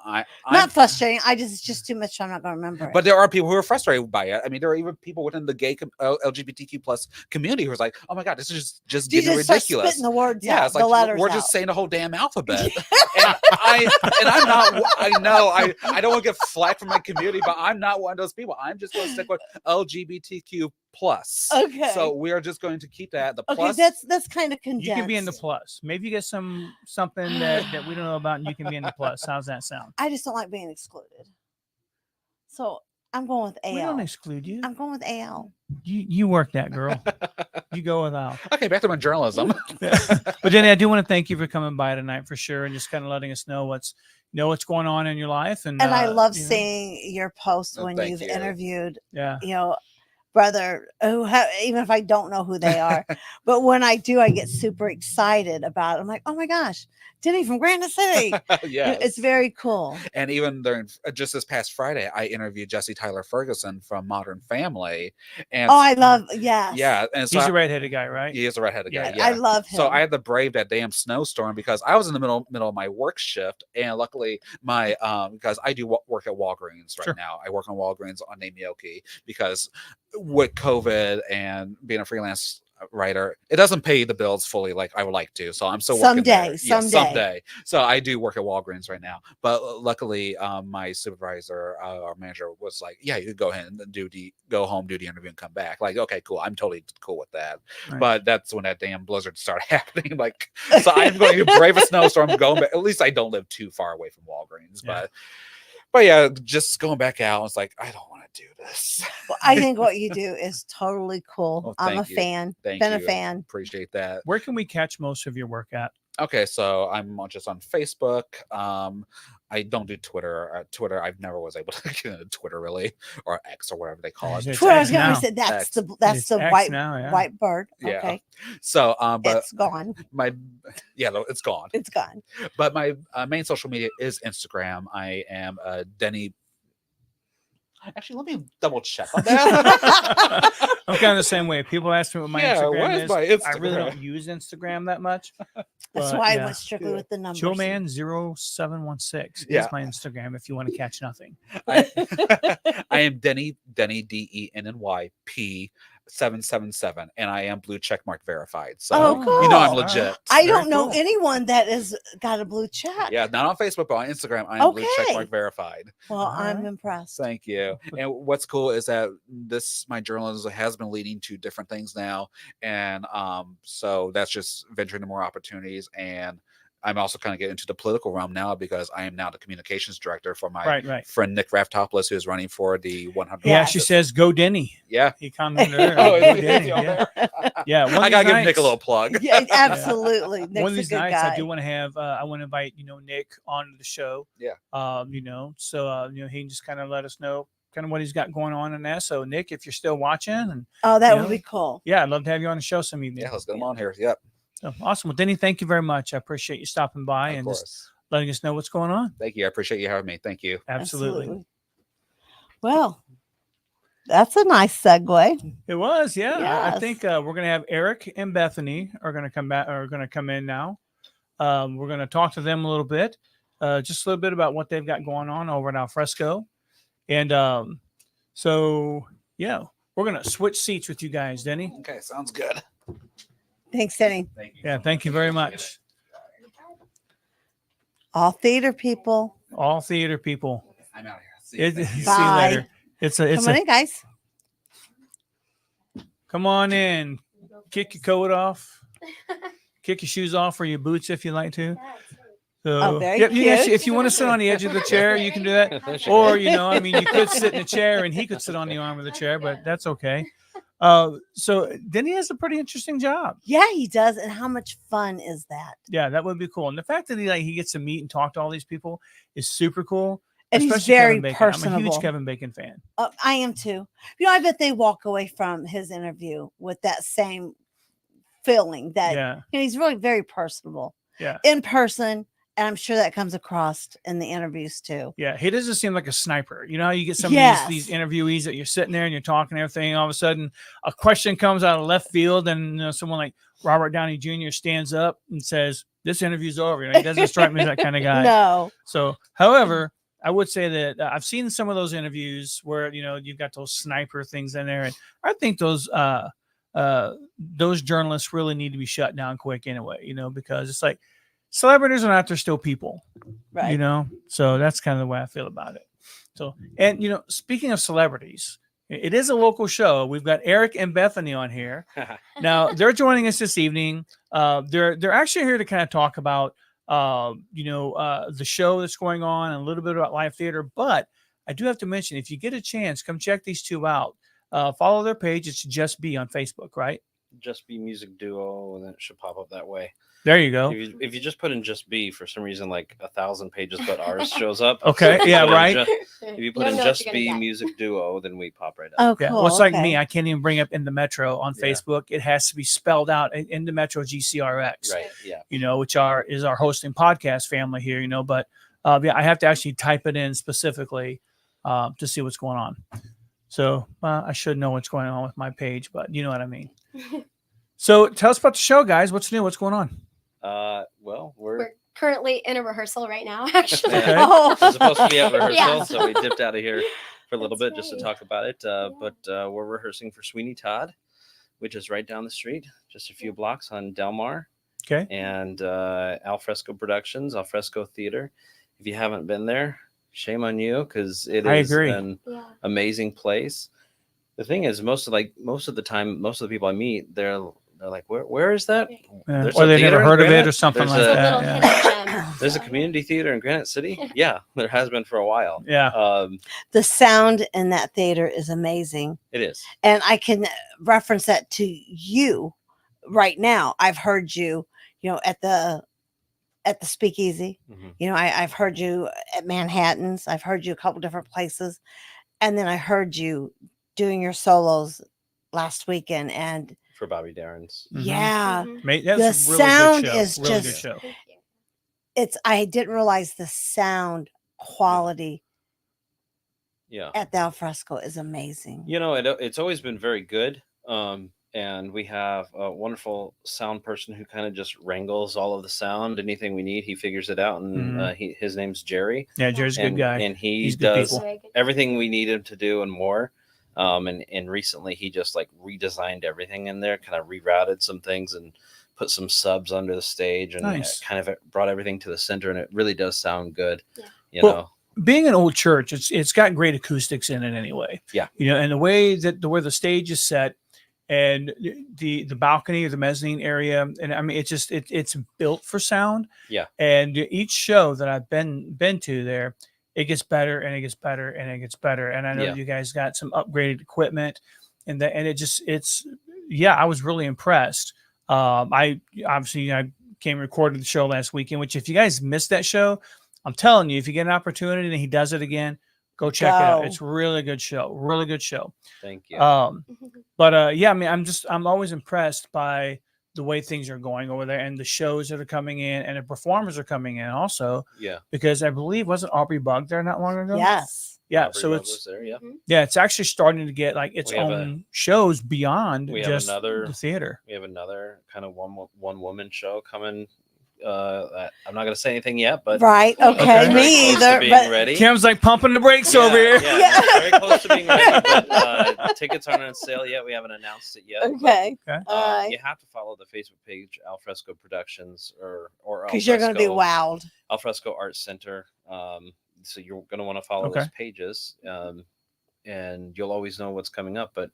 Not frustrating. It's just too much. I'm not going to remember it. But there are people who are frustrated by it. I mean, there are even people within the gay LGBTQ plus community who's like, "Oh my god, this is just getting ridiculous." Spitting the words out, it's like the letters we're just saying the whole damn alphabet. and I'm not. I know. I don't want to get flack from my community, but I'm not one of those people. I'm just going to stick with LGBTQ plus. Okay. So we are just going to keep that the plus. Okay, that's kind of condensed. You can be in the plus. Maybe you get something that we don't know about, and you can be in the plus. How's that sound? I just don't like being excluded. So I'm going with AL. We don't exclude you. I'm going with AL. You work that, girl. You go with Al. Okay, back to my journalism. But Denny, I do want to thank you for coming by tonight for sure, and just kind of letting us know what's going on in your life. And I love seeing your posts when you've interviewed. Brother even if I don't know who they are, but when I do, I get super excited about it. I'm like, oh my gosh, Denny from Granite City. Yes. It's very cool. And even during just this past Friday, I interviewed Jesse Tyler Ferguson from Modern Family. And Oh, I love, yes. yeah, and so He's a redheaded guy, right? he is a redheaded guy. Yeah, I love him. So I had to brave that damn snowstorm because I was in the middle of my work shift, and luckily my because I do work at Walgreens right now. I work on Walgreens on Namioki because with COVID and being a freelance writer, it doesn't pay the bills fully like I would like to. So I'm still working there. Someday. So I do work at Walgreens right now. But luckily, my supervisor or manager was like, "Yeah, you could go ahead and go home, do the interview, and come back." Like, okay, cool. I'm totally cool with that. Nice. But that's when that damn blizzard started happening. Like, so I'm going to brave a snowstorm going back. At least I don't live too far away from Walgreens. Yeah. But yeah, just going back out, it's like I don't want to do this. Well, I think what you do is totally cool. Well, I'm a fan. Been a fan. Appreciate that. Where can we catch most of your work at? Okay, so I'm just on Facebook. I don't do Twitter. Twitter, I've never was able to get into Twitter really, or X or whatever they call it. Twitter, I was gonna say that's the white white bird. Yeah. Okay. So, but it's gone. It's gone. It's gone. But my main social media is Instagram. I am Denny. Actually, let me double check on that. I'm kind of the same way. People ask me what my Instagram is. My Instagram? I really don't use Instagram that much. That's why I went strictly with the numbers. Joeman0716 is my Instagram if you want to catch nothing. I am Denny DENNY P777, and I am blue checkmark verified. So cool. You know I'm legit. I don't know anyone that has got a blue check. Yeah, not on Facebook, but on Instagram, I am blue checkmark verified. Well, I'm impressed. Thank you. And what's cool is that my journalism has been leading to different things now, and so that's just venturing into more opportunities. And I'm also kind of getting into the political realm now because I am now the communications director for my friend Nick Raftopoulos, who is running for the 100. He actually says, "Go Denny." Yeah, he commented. Go Denny. Yeah. I gotta give Nick a little plug. Yeah, absolutely. One of these nights, I do want to have. I want to invite Nick onto the show. Yeah. So he can just kind of let us know kind of what he's got going on in that. So Nick, if you're still watching, and that would be cool. Yeah, I'd love to have you on the show some evening. Yeah, let's get him on here. Yep. So awesome. Well, Denny, thank you very much. I appreciate you stopping by and just letting us know what's going on. Thank you. I appreciate you having me. Thank you. Absolutely. Well, that's a nice segue. It was, yeah. Yes. I think we're going to have Eric and Bethany are going to come back, are going to come in now. We're going to talk to them a little bit, just a little bit about what they've got going on over at Alfresco. And so, yeah, we're going to switch seats with you guys, Denny. Okay, sounds good. Thanks, Denny. Thank you. Yeah, thank you very much. All theater people. All theater people. I'm out here. See you later. Come on in, guys. Come on in. Kick your coat off. Kick your shoes off or your boots if you like to. So, if you want to sit on the edge of the chair, you can do that. Or, you could sit in a chair and he could sit on the arm of the chair, but that's okay. So Denny has a pretty interesting job. Yeah, he does. And how much fun is that? Yeah, that would be cool. And the fact that he gets to meet and talk to all these people is super cool. And he's very personable. I'm a huge Kevin Bacon fan. I am too. I bet they walk away from his interview with that same feeling that he's really very personable. Yeah. In person. And I'm sure that comes across in the interviews too. Yeah, he doesn't seem like a sniper. You know how you get some of these interviewees that you're sitting there and you're talking and everything, and all of a sudden a question comes out of left field, and someone like Robert Downey Jr. stands up and says, "This interview's over." He doesn't strike me as that kind of guy. No. So, however, I would say that I've seen some of those interviews where you've got those sniper things in there, and I think those journalists really need to be shut down quick anyway. Because it's like, celebrities are not, they're still people, right? So that's kind of the way I feel about it. So, and speaking of celebrities, it is a local show. We've got Eric and Bethany on here. Now they're joining us this evening. They're actually here to kind of talk about, the show that's going on and a little bit about live theater. But I do have to mention, if you get a chance, come check these two out. Follow their page. It's Just Be on Facebook, right? Just Be Music Duo, and then it should pop up that way. There you go. If you just put in Just Be, for some reason, like 1,000 pages but ours shows up. Okay, yeah, right. If you put in Just Be Music Duo, then we pop right up. Oh, Yeah. cool. Well, it's like okay. me. I can't even bring up In the Metro on Yeah. Facebook. It has to be spelled out in the Metro GCRX. Right. Yeah. You know, which is our hosting podcast family here. You know, but yeah, I have to actually type it in specifically to see what's going on. So I should know what's going on with my page, but you know what I mean. So tell us about the show, guys. What's new? What's going on? Well, We're currently in a rehearsal right now, actually. Okay. Oh. we're supposed to be at rehearsal, Yeah. so we dipped out of here for a little That's bit just to right. talk about it. But we're rehearsing for Sweeney Todd, which is right down the street, just a few blocks on Del Mar. Okay. And Alfresco Productions, Alfresco Theater. If you haven't been there, shame on you, because it I is agree. an Yeah. amazing place. The thing is, most of the time, most of the people I meet, they're like, where is that? Yeah. There's Or a they've theater never in heard of it Granite? or something There's like It's a that. little Yeah. hidden gem. There's a community theater in Granite City. Yeah, there has been for a while. Yeah. The sound in that theater is amazing. It is. And I can reference that to you right now. I've heard you, at the Speakeasy. Mhm. I've heard you at Manhattan's. I've heard you a couple different places. And then I heard you doing your solos last weekend. And For Bobby Darin's. Mhm. yeah, Mhm. Mate, that's The a really sound good show. is really good just- show. Thank you. I didn't realize the sound quality Yeah. at the Alfresco is amazing. It's always been very good. And we have a wonderful sound person who kind of just wrangles all of the sound. Anything we need, he figures it out. And his name's Jerry. Yeah, Jerry's a good and, guy. And he He's good does people. Very good. everything we need him to do and more. And recently he just like redesigned everything in there, kind of rerouted some things and put some subs under the stage and Nice. kind of brought everything to the center. And it really does sound good. Yeah. You Well, know, Being an old church, it's got great acoustics in it anyway. Yeah. And the way where the stage is set and the balcony or the mezzanine area, and I mean it's built for sound. Yeah. And each show that I've been to there, it gets better and it gets better and it gets better. And I know Yeah. you guys got some upgraded equipment and I was really impressed. I came and recorded the show last weekend, which if you guys missed that show, I'm telling you, if you get an opportunity and he does it again, go check it out. Go. It's a really good show. Really good show. thank you. But yeah, I mean, I'm always impressed by the way things are going over there and the shows that are coming in and the performers are coming in also, yeah. because I believe wasn't Aubrey Bug there not long ago? Yes. Yeah. Aubrey So Bug it's was there, yeah. yeah, it's actually starting to get like its We have own shows beyond we have just another- the theater. We have another kind of one woman show coming. That I'm not going to say anything yet, but Right. Okay. Okay. very Me close to either. being But ready. Kim's like pumping the brakes over here. Yeah, very close to being ready, but tickets aren't on sale yet. We haven't announced it yet. but, okay. Okay. All right. You have to follow the Facebook page Alfresco Productions or Because you're going to be Alfresco- wowed. Alfresco Art Center. So you're going to want to follow Okay. those pages, and you'll always know what's coming up. But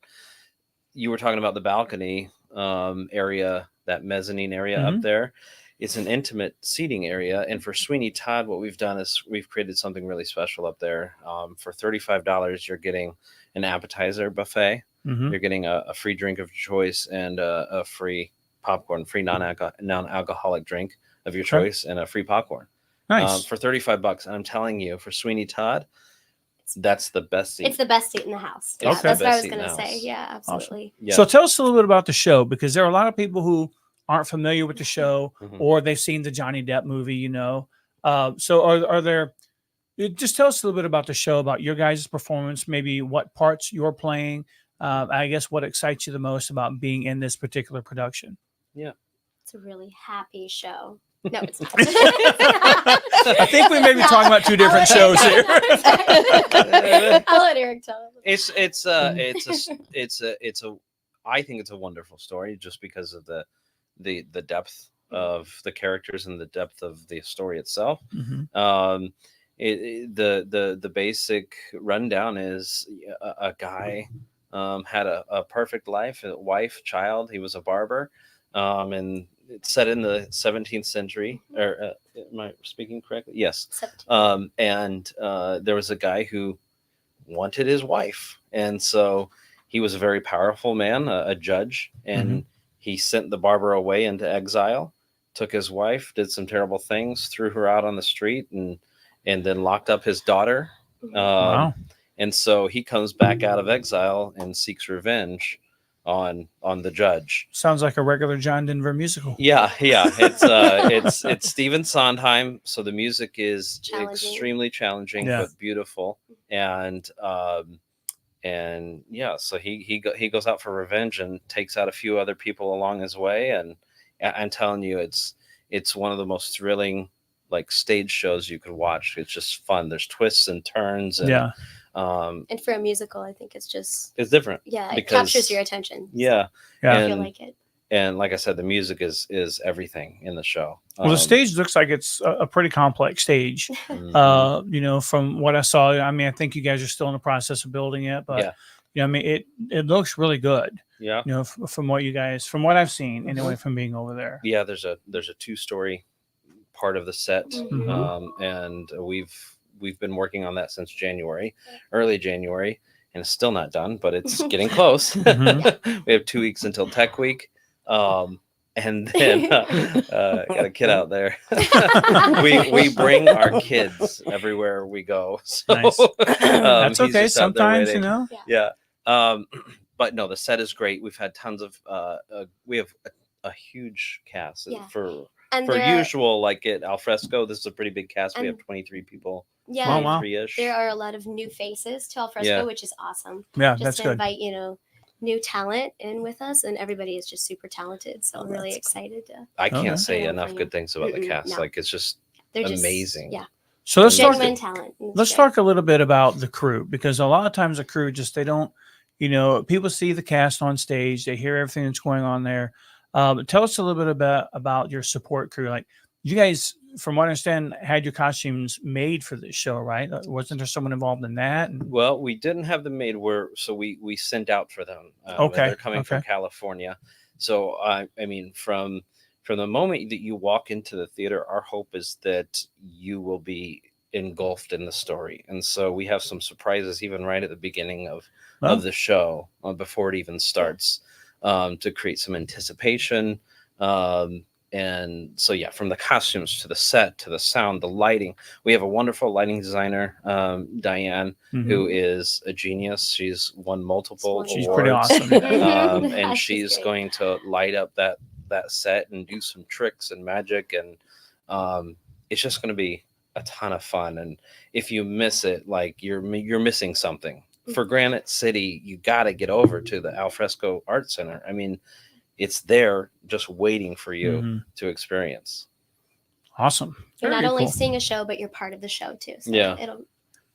you were talking about the balcony area, that mezzanine area up there. It's an intimate seating area, and for Sweeney Todd, what we've done is we've created something really special up there. For $35, you're getting an appetizer buffet. Mhm. You're getting a free drink of choice and a free popcorn, free non-alcoholic drink of your Okay. choice, and a free popcorn. Nice. For $35. And I'm telling you, for Sweeney Todd, that's the best seat. It's the best seat in the house. Yeah, Okay. that's what I Best was seat in going the to say. house. Yeah, absolutely. Yeah. So tell us a little bit about the show, because there are a lot of people who aren't familiar with the show Mhm. or they've seen the Johnny Depp movie, So are there, just tell us a little bit about the show, about your guys' performance, maybe what parts you're playing. I guess what excites you the most about being in this particular production. It's a really happy show. No, it's not. I think we may be talking about two different I'll let shows here. Eric- I'll let Eric tell. I think it's a wonderful story just because of the depth of the characters and the depth of the story itself. Mhm. The basic rundown is a guy had a perfect life, a wife, child. He was a barber, and it's set in the 17th century. Or am I speaking correctly? Yes. 17. And there was a guy who wanted his wife, and so he was a very powerful man, a judge, and he sent the barber away into exile, took his wife, did some terrible things, threw her out on the street, and then locked up his daughter. Wow. And so he comes back out of exile and seeks revenge on the judge. Sounds like a regular John Denver musical. Yeah. It's Stephen Sondheim, so the music is extremely challenging but beautiful. And so he goes out for revenge and takes out a few other people along his way. And I'm telling you, it's one of the most thrilling like stage shows you could watch. It's just fun. There's twists and turns. And, and for a musical, I think it's different. Yeah, it captures your attention. Yeah. I feel like it. And like I said, the music is everything in the show. Well, the stage looks like it's a pretty complex stage. From what I saw, I mean, I think you guys are still in the process of building it, but I mean, it looks really good. Yeah. From what I've seen anyway, from being over there. Yeah, there's a 2-story part of the set, and we've been working on that since early January, and it's still not done, but it's getting close. We have 2 weeks until Tech Week. And then got a kid out there. we bring our kids everywhere we go. So nice. That's okay. Sometimes, Yeah. But no, the set is great. We've had tons of we have a huge cast for usual, like at Alfresco. This is a pretty big cast. We have 23 people. Yeah. Wow. 23-ish. There are a lot of new faces to Alfresco, which is awesome. Yeah, just that's to good. Invite, new talent in with us, and everybody is just super talented. So I'm really excited to. I can't say enough good things about the cast. Like it's just amazing. So let's talk talk a little bit about the crew, because a lot of times the crew they don't, people see the cast on stage, they hear everything that's going on there. Tell us a little bit about your support crew. Like you guys, from what I understand, had your costumes made for this show, right? Wasn't there someone involved in that? Well, we didn't have them made. We sent out for them. They're coming from California. So I mean, from the moment that you walk into the theater, our hope is that you will be engulfed in the story. And so we have some surprises even right at the beginning of the show, before it even starts, to create some anticipation. And so, from the costumes to the set, to the sound, the lighting, we have a wonderful lighting designer, Diane, who is a genius. She's won multiple awards. She's pretty awesome. And she's going to light up that set and do some tricks and magic. And it's just going to be a ton of fun. And if you miss it, like you're missing something. For Granite City, you got to get over to the Alfresco Art Center. I mean, it's there just waiting for you to experience. Awesome. You're not only seeing a show, but you're part of the show too. So it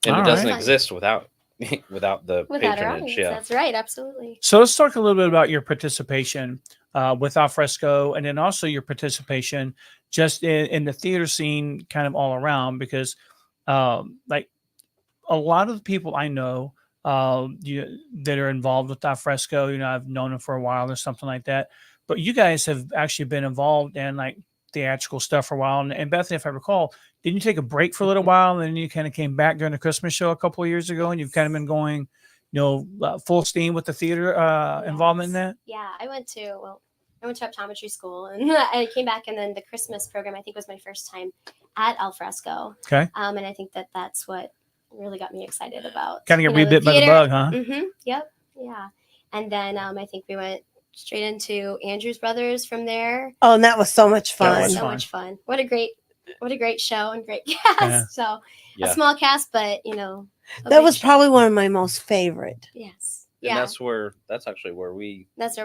doesn't exist without the patronage. That's right. Absolutely. So let's talk a little bit about your participation with Alfresco, and then also your participation just in the theater scene kind of all around, because like a lot of the people I know that are involved with Alfresco, I've known them for a while or something like that. But you guys have actually been involved in like theatrical stuff for a while. And Bethany, if I recall, didn't you take a break for a little while, and then you kind of came back during the Christmas show a couple of years ago, and you've kind of been going, full steam with the theater involvement in that? Yeah, I went to optometry school, and I came back, and then the Christmas program, I think, was my first time at Alfresco. Okay. And I think that's what really got me excited about kind of get rebit by the bug, huh? Yep. Yeah. And then I think we went straight into Andrews Brothers from there. Oh, and that was so much fun. Much fun. What a great show and great cast. Yeah. So a small cast, but that was probably one of my most favorite. Yes. And that's actually where we met.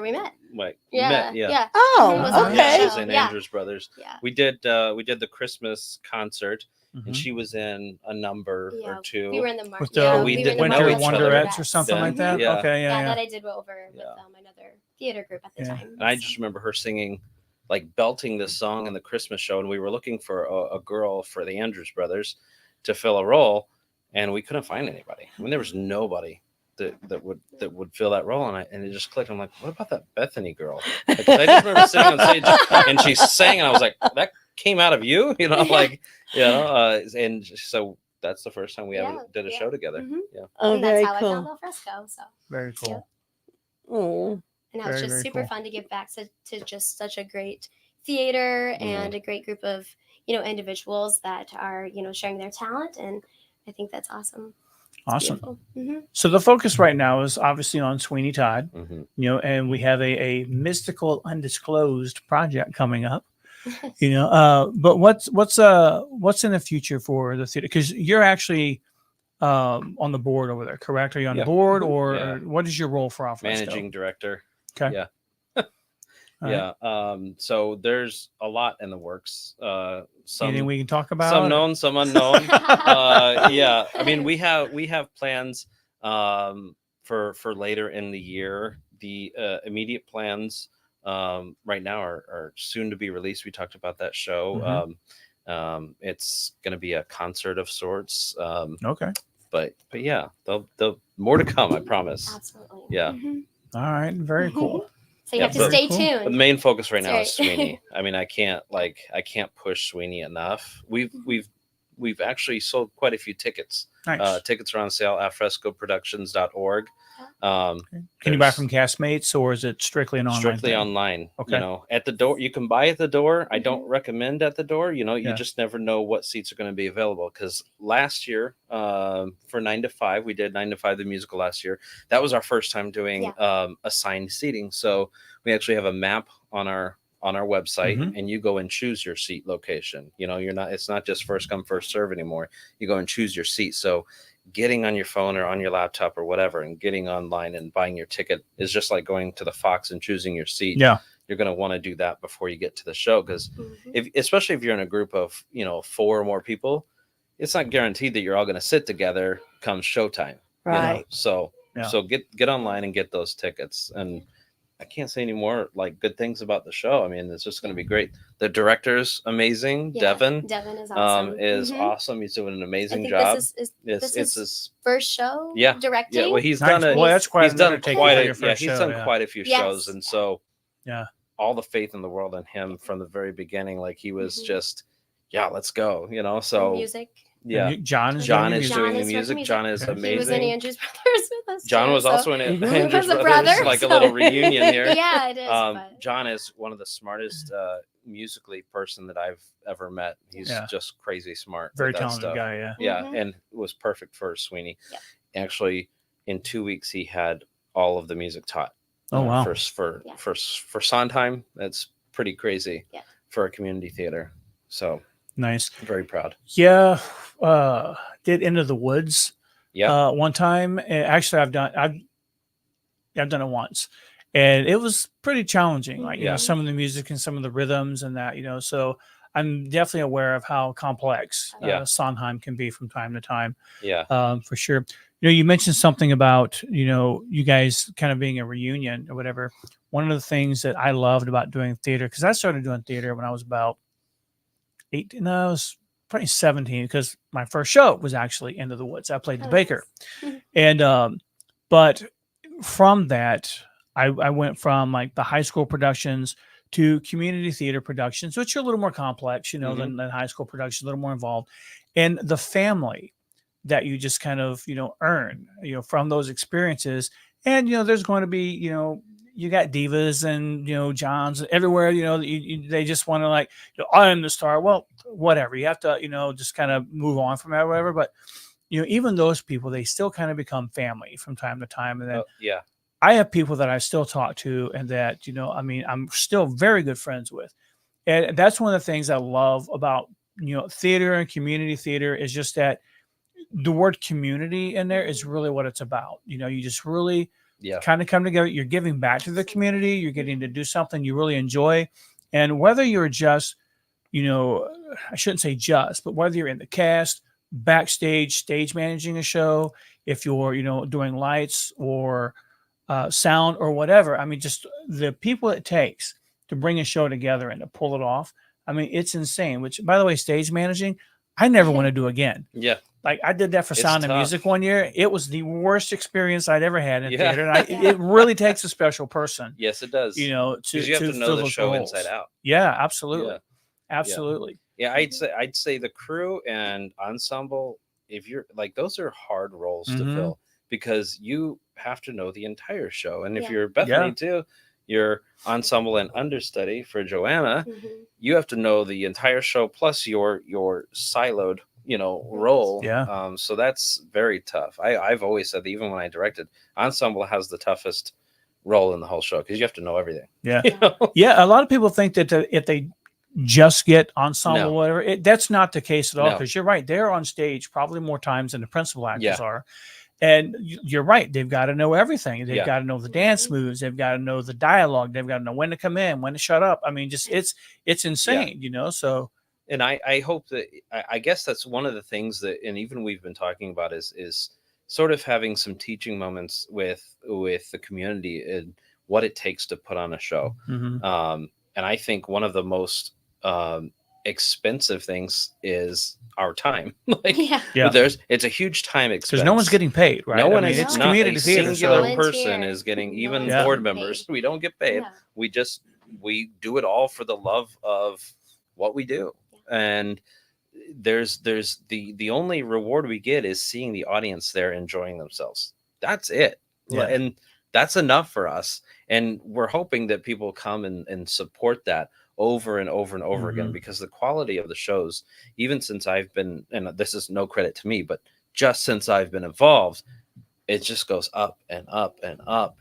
Like Yeah. met. Oh, okay. She was in Andrews Brothers. Yeah. We did the Christmas concert. And she was in a number or two. We were in the market. With the we didn't Winter know each other Wonderettes or something like that? Yeah. Okay, yeah. That I did over with another theater group at the time. And I just remember her singing, like belting this song in the Christmas show. And we were looking for a girl for the Andrews Brothers to fill a role. And we couldn't find anybody. I mean, there was nobody that would fill that role, and it just clicked. I'm like, what about that Bethany girl? Like, I just remember sitting on stage and she sang, and I was like, that came out of you, and so that's the first time we ever did a show together. Oh, and very that's how cool. I found Alfresco. So very cool. Oh, And now it's just super fun to give back to just such a great theater and a great group of, individuals that are, sharing their talent. And I think that's awesome. Awesome. So the focus right now is obviously on Sweeney Todd, and we have a mystical, undisclosed project coming up, but what's in the future for the theater? Because you're actually on the board over there, correct? Are you on the board, or what is your role for Alfresco? Managing director. Okay. Yeah. Right. So there's a lot in the works. Anything we can talk about? Some known, some unknown. Yeah. I mean, we have plans for later in the year. The immediate plans right now are soon to be released. We talked about that show. It's going to be a concert of sorts. Okay. But yeah, they'll more to come. I promise. Absolutely. Yeah. All right. Very cool. So you have to stay tuned. The main focus right now is Sweeney. I mean, I can't push Sweeney enough. We've actually sold quite a few tickets. Nice. Tickets are on sale at frescoproductions.org. Can you buy from castmates, or is it strictly an online? Strictly online. Okay. At the door, you can buy at the door. I don't recommend at the door. You just never know what seats are going to be available. Because last year, for 9 to 5, we did 9 to 5 the musical last year. That was our first time doing assigned seating. So we actually have a map on our website, and you go and choose your seat location. It's not just first come first serve anymore. You go and choose your seat. So getting on your phone or on your laptop or whatever and getting online and buying your ticket is just like going to the Fox and choosing your seat. Yeah. You're going to want to do that before you get to the show, because especially if you're in a group of 4 or more people, it's not guaranteed that you're all going to sit together come showtime. Right. So get online and get those tickets. And I can't say any more good things about the show. I mean, it's just going to be great. The director's amazing. Yeah, Devin is awesome. Awesome. He's doing an amazing job. This is his first show. Directing. Yeah. Well, he's nice. done that's quite. He's done quite a show, quite a few shows, and so yeah, all the faith in the world in him from the very beginning. Like he was just, let's go. So and music. Yeah, John is doing the music. John is amazing. He was in Andrew's Brothers with us. John was also in Andrew's Brothers, brother, like a little reunion here. Yeah, it is. John is one of the smartest musically person that I've ever met. He's just crazy smart. Very talented guy. Yeah, and was perfect for Sweeney. Yeah. Actually, in 2 weeks, he had all of the music taught. Oh wow! For Sondheim, that's pretty crazy for a community theater. So. Nice. Very proud. Yeah. Did Into the Woods. Yeah. One time. Actually, I've done it once, and it was pretty challenging. Like some of the music and some of the rhythms and that. So I'm definitely aware of how complex Sondheim can be from time to time. Yeah. For sure. You mentioned something about you guys kind of being a reunion or whatever. One of the things that I loved about doing theater, because I started doing theater when I was about 18. No, I was probably 17, because my first show was actually Into the Woods. I played the baker. And but from that, I went from like the high school productions to community theater productions, which are a little more complex, than high school productions, a little more involved. And the family that you just kind of, earn, from those experiences. And, there's going to be, you got divas and Johns everywhere. They just want to I'm the star. Well, whatever. You have to just kind of move on from that, or whatever. But even those people, they still kind of become family from time to time. And then I have people that I still talk to, and that I'm still very good friends with. And that's one of the things I love about theater and community theater, is just that the word community in there is really what it's about. You just really kind of come together. You're giving back to the community. You're getting to do something you really enjoy. And whether you're just, I shouldn't say just, but whether you're in the cast, backstage, stage managing a show, if you're, doing lights or sound or whatever, I mean, just the people it takes to bring a show together and to pull it off. I mean, it's insane, which, by the way, stage managing, I never want to do again. Yeah. Like I did that for Sound and Music one year. It was the worst experience I'd ever had in theater. And it really takes a special person. Yes, it does. To you have to know the show inside out. Yeah, absolutely. Absolutely. Yeah, I'd say the crew and ensemble, if you're those are hard roles to fill, because you have to know the entire show. And if Yeah. you're Bethany too, your ensemble and understudy for Joanna, you have to know the entire show plus your siloed, role. Yeah. So that's very tough. I've always said that even when I directed, ensemble has the toughest role in the whole show because you have to know everything. Yeah. You know? Yeah. A lot of people think that if they just get ensemble No. or whatever, that's not the case at all. No. Because you're right. They're on stage probably more times than the principal actors Yeah. are. And you're right. They've got to know everything. They've Yeah. got to know the dance moves. They've got to know the dialogue. They've got to know when to come in, when to shut up. I mean, just it's insane, so. And I hope that, I guess that's one of the things that, and even we've been talking about is sort of having some teaching moments with the community and what it takes to put on a show. Mm-hmm. And I think one of the most expensive things is our time. It's a huge time expense because no one's getting paid, right? No one is. It's Not community a theater. singular So. person is getting, even Yeah. board members. We don't get paid. Yeah. We do it all for the love of what we do. And there's the only reward we get is seeing the audience there enjoying themselves. That's it. Yeah. And that's enough for us. And we're hoping that people come and support that over and over and over again, because the quality of the shows, even since I've been, and this is no credit to me, but just since I've been involved, it just goes up and up and up.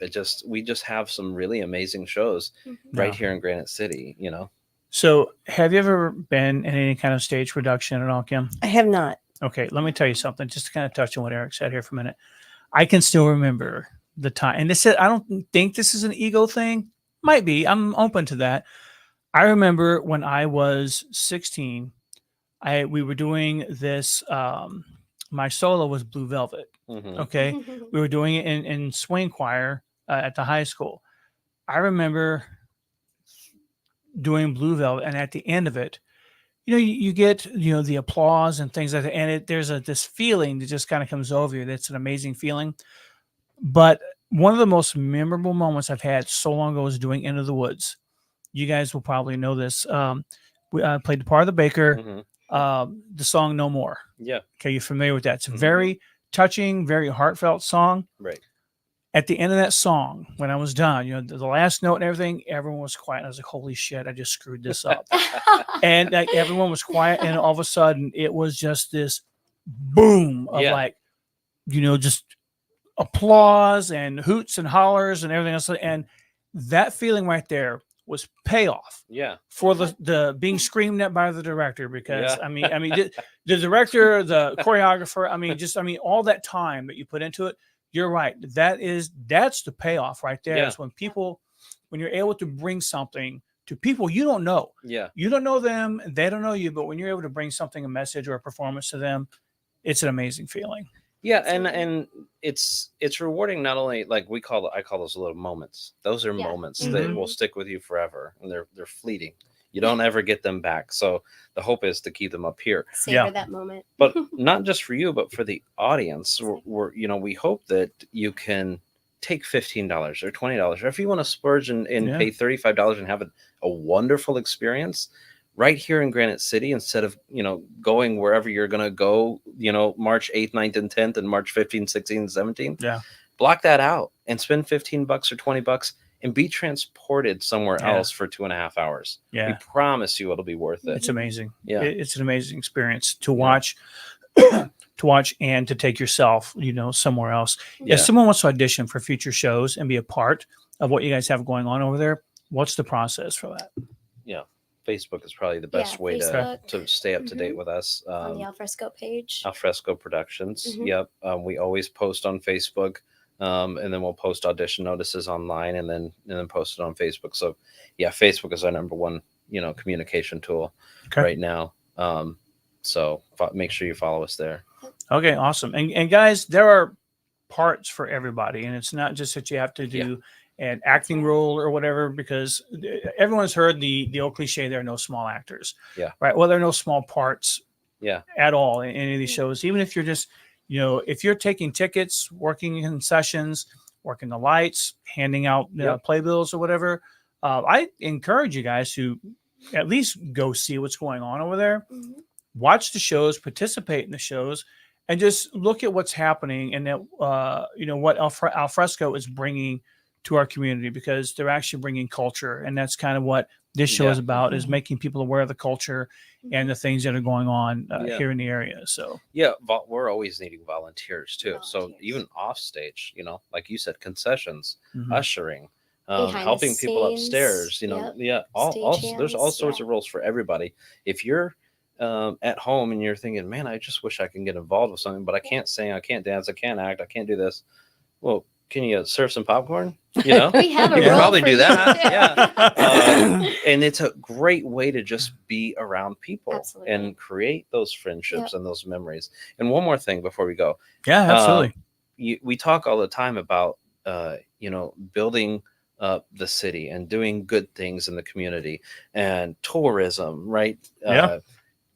We just have some really amazing shows right here in Granite City, So have you ever been in any kind of stage production at all, Kim? I have not. Okay, let me tell you something, just to kind of touch on what Eric said here for a minute. I can still remember the time, and I don't think this is an ego thing. Might be. I'm open to that. I remember when I was 16, we were doing this. My solo was Blue Velvet. Okay, we were doing it in swing choir at the high school. I remember doing Blue Velvet, and at the end of it, you get the applause and things like that, and there's this feeling that just kind of comes over you. That's an amazing feeling. But one of the most memorable moments I've had so long ago was doing Into the Woods. You guys will probably know this. We played the part of the baker, the song No More. Yeah. Okay, you're familiar with that. It's a very touching, very heartfelt song. Right. At the end of that song, when I was done, the last note and everything, everyone was quiet. I was like, holy shit, I just screwed this up. And everyone was quiet. And all of a sudden, it was just this boom of just applause and hoots and hollers and everything else. And that feeling right there was payoff for the being screamed at by the director, because the director, the choreographer, all that time that you put into it. You're right. That's the payoff right there. Is when you're able to bring something to people you don't know. Yeah. You don't know them, they don't know you, but when you're able to bring something, a message or a performance to them, it's an amazing feeling. Yeah, and it's rewarding. Not only I call those little moments. Those are moments that will stick with you forever, and they're fleeting. You don't ever get them back. So the hope is to keep them up here. Savor that moment. But not just for you, but for the audience. We hope that you can take $15 or $20, or if you want to splurge and pay $35 and have a wonderful experience right here in Granite City, instead of, going wherever you're going to go, March 8th, 9th, and 10th, and March 15th, 16th, 17th. Yeah. Block that out and spend $15 or $20 and be transported somewhere else for 2.5 hours. Yeah. We promise you it'll be worth it. It's amazing. Yeah. It's an amazing experience to watch, to watch and to take yourself, somewhere else. Yeah. If someone wants to audition for future shows and be a part of what you guys have going on over there, what's the process for that? Yeah. Facebook is probably the best way to stay up to date with us. On the Alfresco page. Alfresco Productions. Yep. We always post on Facebook. And then we'll post audition notices online and then post it on Facebook. So Facebook is our number one, communication tool right now. So make sure you follow us there. Okay, awesome. And guys, there are parts for everybody, and it's not just that you have to do an acting role or whatever, because everyone's heard the old cliche, there are no small actors. Yeah. Right. Well, there are no small parts at all in any of these shows. Even if you're just, if you're taking tickets, working in sessions, working the lights, handing out playbills or whatever, I encourage you guys to at least go see what's going on over there, watch the shows, participate in the shows, and just look at what's happening and that, what Alfresco is bringing to our community, because they're actually bringing culture. And that's kind of what this show is about, is making people aware of the culture and the things that are going on here in the area. So, we're always needing volunteers too. So even off stage, like you said, concessions, ushering, helping people upstairs, there's all sorts of roles for everybody. If you're at home and you're thinking, man, I just wish I can get involved with something, but I can't sing, I can't dance, I can't act, I can't do this. Well, can you serve some popcorn? We have a you can role probably for do you that. too. And it's a great way to just be around people. Absolutely. And create those friendships and those memories. And one more thing before we go. Yeah, absolutely. We talk all the time about, building up the city and doing good things in the community and tourism, right?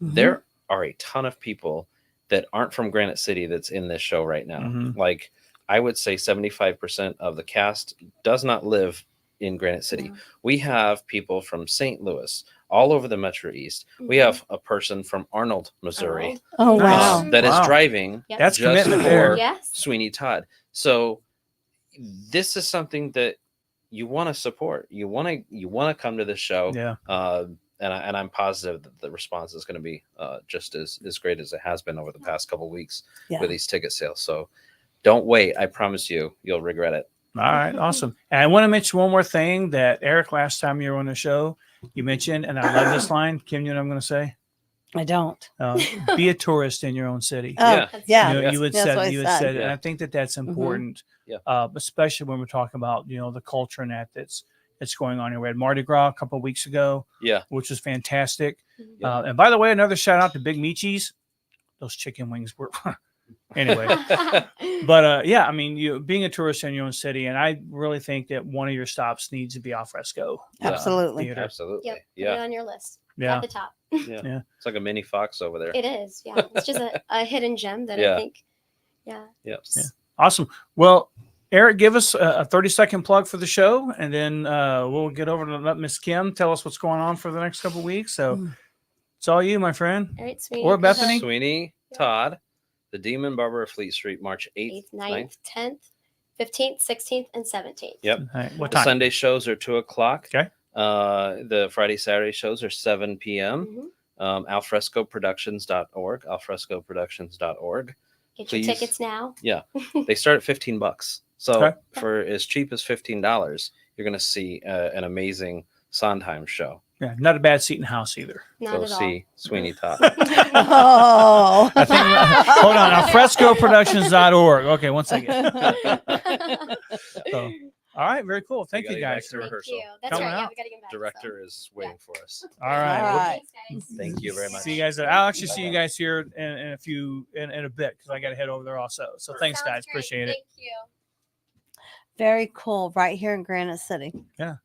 There are a ton of people that aren't from Granite City that's in this show right now. Like, I would say 75% of the cast does not live in Granite City. No. We have people from St. Louis, all over the Metro East. We have a person from Arnold, Missouri. Oh, wow. That is driving That's just commitment for there. Sweeney Todd. So this is something that you want to support. You want to come to the show. Yeah. And I'm positive that the response is going to be just as great as it has been over the past couple of weeks with these ticket sales. So don't wait. I promise you'll regret it. All right. Awesome. And I want to mention one more thing that Eric, last time you were on the show, you mentioned, and I love this line. Kim, you know what I'm going to say? I don't. Be a tourist in your own city. Yeah. You had said, it, and I think that's important, especially when we're talking about, the culture and that's going on here. We had Mardi Gras a couple of weeks ago, which was fantastic. And by the way, another shout out to Big Michi's. Those chicken wings were anyway. But I mean, you being a tourist in your own city, and I really think that one of your stops needs to be Alfresco. Absolutely. Theater. Absolutely. Yep. Put it on your list. Yeah. At the top. Yeah. It's like a mini Fox over there. It is. Yeah. It's just a hidden gem that I think. Yeah. Awesome. Well, Eric, give us a 30-second plug for the show, and then we'll get over to let Miss Kim tell us what's going on for the next couple of weeks. So it's all you, my friend. All right, Sweeney. Or Bethany. Sweeney Todd, the Demon Barber of Fleet Street, March 8th, 9th, 10th, 15th, 16th, and 17th. Yep. All right, what The time? Sunday shows are 2:00. Okay. The Friday, Saturday shows are 7 p.m. Alfrescoproductions.org. Alfrescoproductions.org. Get your tickets now. Yeah. They start at $15. So for as cheap as $15, you're going to see an amazing Sondheim show. Yeah, not a bad seat in the house either. Not Go at see Sweeney Todd. Oh. I think, hold on, alfrescoproductions.org. Okay, one second. So, all right, very cool. Thank you, guys. Thank you. That's coming right. Yeah, out. we got to get back. Director is waiting for us. All right. All right. Thanks, guys. Thank you very much. See you guys. I'll actually see you guys here in a bit, because I got to head over there also. So thanks, Sounds guys. great. Appreciate it. Thank you. Very cool. Right here in Granite City. Yeah.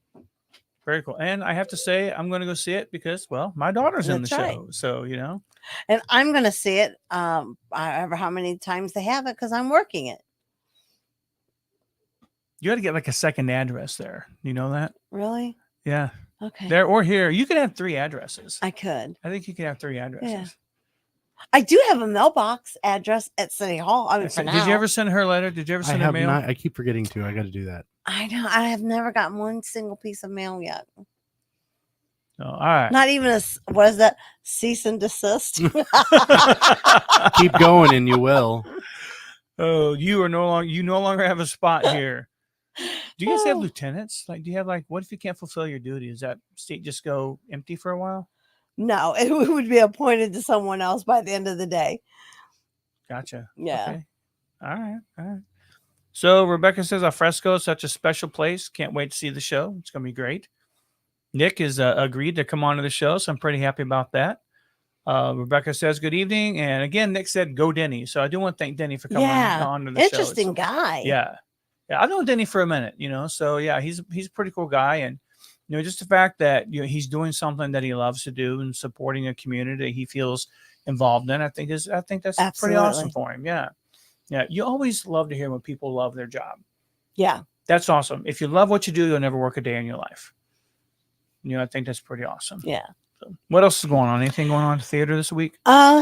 Very cool. And I have to say, I'm going to go see it because, well, my daughter's in the That's right. show. So, And I'm going to see it however how many times they have it, because I'm working it. you got to get like a second address there. You know that? Really? Yeah. Okay. There or here. You could have 3 addresses. I could. I think you could have 3 addresses. Yeah. I do have a mailbox address at City Hall. I mean, for now. Did you ever send her a letter? Did you ever I send her have mail? not. I keep forgetting to. I got to do that. I know. I have never gotten one single piece of mail yet. Oh, all right. Not even what is that? Cease and desist. Keep going, and you will. Oh, you no longer have a spot here. Do you guys have lieutenants? Like, do you have what if you can't fulfill your duty? Does that state just go empty for a while? No, it would be appointed to someone else by the end of the day. Gotcha. Yeah. Okay. All right. So Rebecca says Alfresco is such a special place. Can't wait to see the show. It's going to be great. Nick has agreed to come on to the show, so I'm pretty happy about that. Rebecca says good evening. And again, Nick said go Denny. So I do want to thank Denny for coming on to the show. Interesting guy. Yeah. I've known Denny for a minute, So yeah, he's a pretty cool guy. And just the fact that he's doing something that he loves to do and supporting a community he feels involved in, I think that's Absolutely. pretty awesome for him. Yeah. Yeah. You always love to hear when people love their job. Yeah. That's awesome. If you love what you do, you'll never work a day in your life. I think that's pretty awesome. Yeah. What else is going on? Anything going on at the theater this week?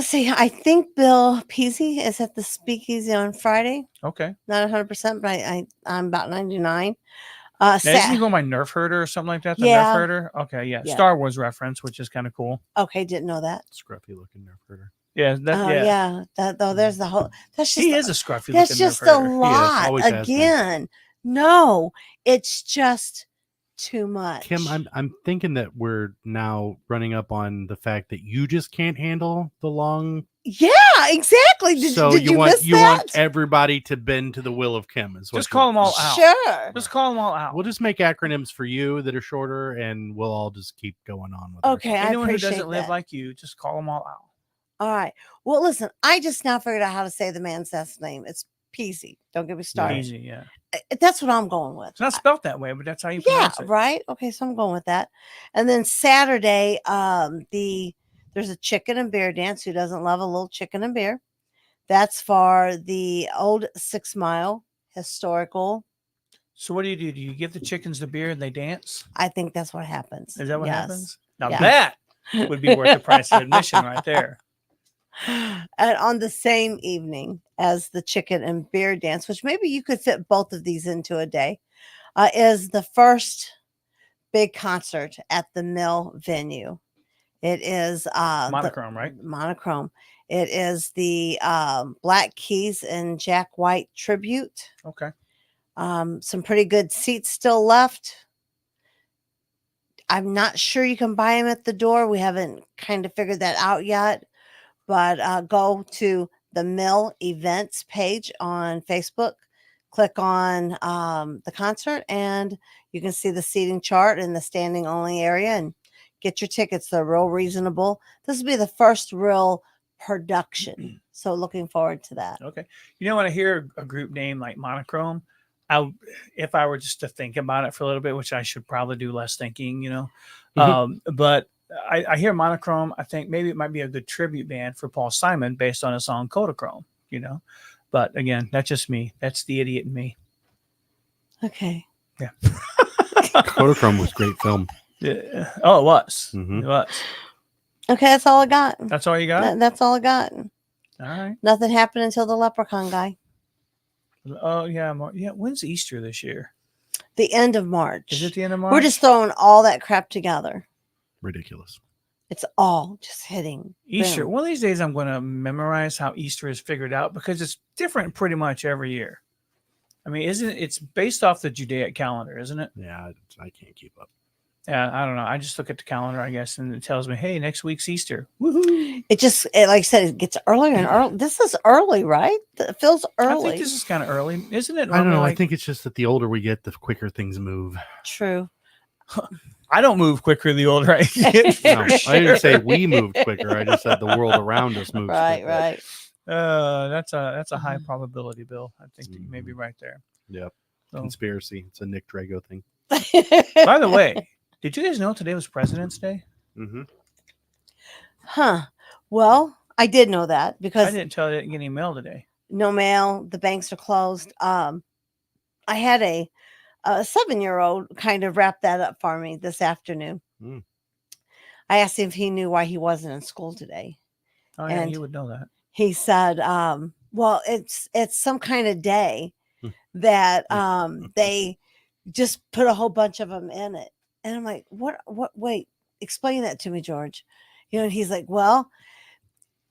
See, I think Bill Peasy is at the Speakeasy on Friday. Okay. Not 100%, but I'm about 99. Now, isn't he going by Nerf Herder or something like that? The Nerf Herder? Okay, yeah. Star Wars reference, which is kind of cool. Okay, didn't know that. Scruffy looking Nerf Herder. Yeah, There's the whole. That's just he is a scruffy. That's just a lot. Again, no, it's just too much. Kim, I'm thinking that we're now running up on the fact that you just can't handle the long. Yeah, exactly. Did you want everybody to bend to the will of Kim? Just call them all out. Sure. Just call them all out. We'll just make acronyms for you that are shorter, and we'll all just keep going on with. Okay, anyone I who doesn't live that. like you, just call them all out. All right. Well, listen, I just now figured out how to say the man's last name. It's Peasy. Don't get me started. Peasy, yeah. That's what I'm going with. It's not spelled that way, but that's how you pronounce it. Right. Okay, so I'm going with that. And then Saturday, there's a chicken and beer dance. Who doesn't love a little chicken and beer? That's for the old 6 Mile historical. So what do? Do you give the chickens the beer and they dance? I think that's what happens. Is that what happens? Now that would be worth the price of admission right there. And on the same evening as the chicken and beer dance, which maybe you could fit both of these into a day, is the first big concert at the Mill venue. It is Monochrome, right? Monochrome. It is the Black Keys and Jack White tribute. Okay. Some pretty good seats still left. I'm not sure you can buy them at the door. We haven't kind of figured that out yet. But go to the Mill events page on Facebook, click on the concert, and you can see the seating chart in the standing only area and get your tickets. They're real reasonable. This will be the first real production. So looking forward to that. Okay. You know, when I hear a group name like Monochrome, if I were just to think about it for a little bit, which I should probably do less thinking, but I hear Monochrome. I think maybe it might be a good tribute band for Paul Simon based on his song Kodachrome, But again, that's just me. That's the idiot in me. Okay. Yeah. Kodachrome was a great film. Yeah. Oh, it was. Mm-hmm. It was. Okay, that's all I got. That's all you got? That's all I got. All right. Nothing happened until the leprechaun guy. Oh, yeah. Yeah. When's Easter this year? The end of March. Is it the end of March? We're just throwing all that crap together. Ridiculous. It's all just hitting Easter. Boom. One of these days, I'm going to memorize how Easter is figured out because it's different pretty much every year. I mean, it's based off the Judaic calendar, isn't it? Yeah, I can't keep up. Yeah, I don't know. I just look at the calendar, I guess, and it tells me, hey, next week's Easter. Woohoo! Like I said, it gets earlier and early. This is early, right? It feels early. I think this is kind of early, isn't it? I don't know. I think it's just that the older we get, the quicker things move. True. I don't move quicker the older I get. No, I didn't say we moved quicker. I just said the world around us moves right, quicker. Right. That's a high probability, Bill. I think that you may be right there. Yep. So. Conspiracy. It's a Nick Drago thing. By the way, did you guys know today was President's Day? Mm-hmm. Huh. Well, I did know that because I didn't tell you I didn't get any mail today. No mail. The banks are closed. I had a 7-year-old kind of wrap that up for me this afternoon. Mm. I asked him if he knew why he wasn't in school today. Oh, yeah, you would know that. He said, well, it's some kind of day that they just put a whole bunch of them in it. And I'm like, what, wait, explain that to me, George. And he's like, well,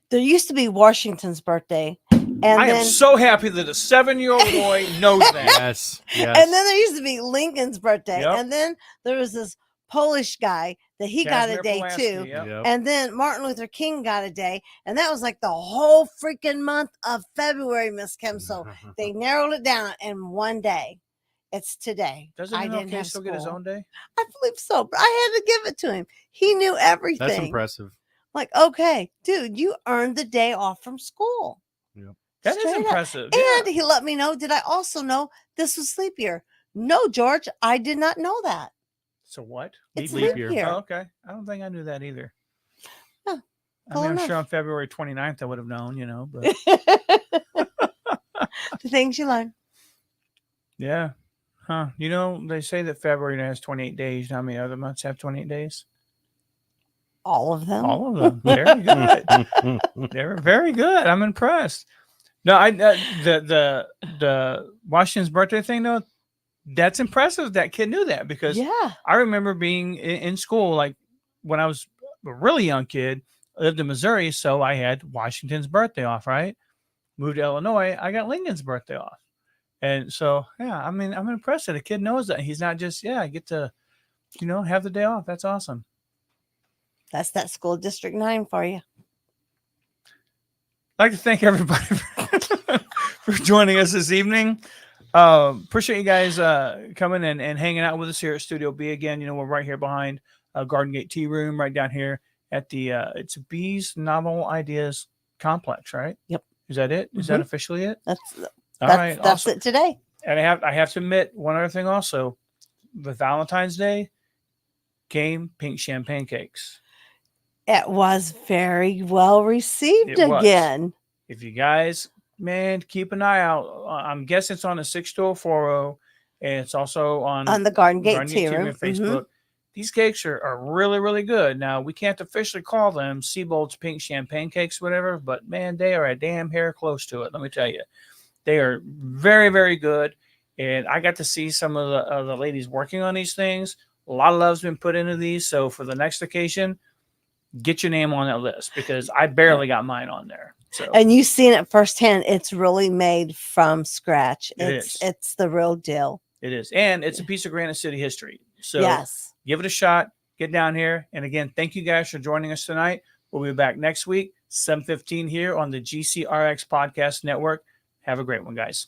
there used to be Washington's birthday. And I am so happy that a 7-year-old boy knows that. Yes. And then there used to be Lincoln's birthday. Yep. And then there was this Polish guy that he got a day Pulaski, too. Yep. And then Martin Luther King got a day. And that was like the whole freaking month of February, Miss Kim. So they narrowed it down in one day. It's today. Doesn't MLK still get his own day? I believe so, but I had to give it to him. He knew everything. That's impressive. Like, okay, dude, you earned the day off from school. Yep. That is impressive. And he let me know. Did I also know this was leap year? No, George, I did not know that. So what? It's leap year. Oh, okay. I don't think I knew that either. Huh, I'm sure on February 29th I would have known, but the things you learn. Yeah. Huh. They say that February has 28 days. How many other months have 28 days? All of them. All of them. Very good. They're very good. I'm impressed. No, the Washington's birthday thing though, that's impressive. That kid knew that because Yeah. I remember being in school, like when I was a really young kid, I lived in Missouri, so I had Washington's birthday off, right? Moved to Illinois, I got Lincoln's birthday off. And so, yeah, I mean, I'm impressed that a kid knows that. He's not just, I get to, have the day off. That's awesome. That's that school District 9 for you. I'd like to thank everybody for joining us this evening. Appreciate you guys coming and hanging out with us here at Studio B again. We're right here behind Garden Gate Tea Room, right down here at the it's B's Novel Ideas Complex, right? Yep. Is that it? Is that officially it? That's right. That's awesome. it today. And I have to admit one other thing also. With Valentine's Day came pink champagne cakes. It was very well received It was. again. If you guys, man, keep an eye out. I'm guessing it's on the 62040, and it's also on the Garden Gate Tea Room Room. Facebook. These cakes are really, really good. Now, we can't officially call them Seabold's pink champagne cakes, whatever, but man, they are a damn hair close to it. Let me tell you, they are very, very good. And I got to see some of the ladies working on these things. A lot of love's been put into these. So for the next occasion, get your name on that list because I barely got mine on there. So And you've seen it firsthand. It's really made from scratch. It's the real deal. it is. And it's a piece of Granite City history. So Yes. give it a shot. Get down here. And again, thank you guys for joining us tonight. We'll be back next week, 7:15 here on the GCRX Podcast Network. Have a great one, guys.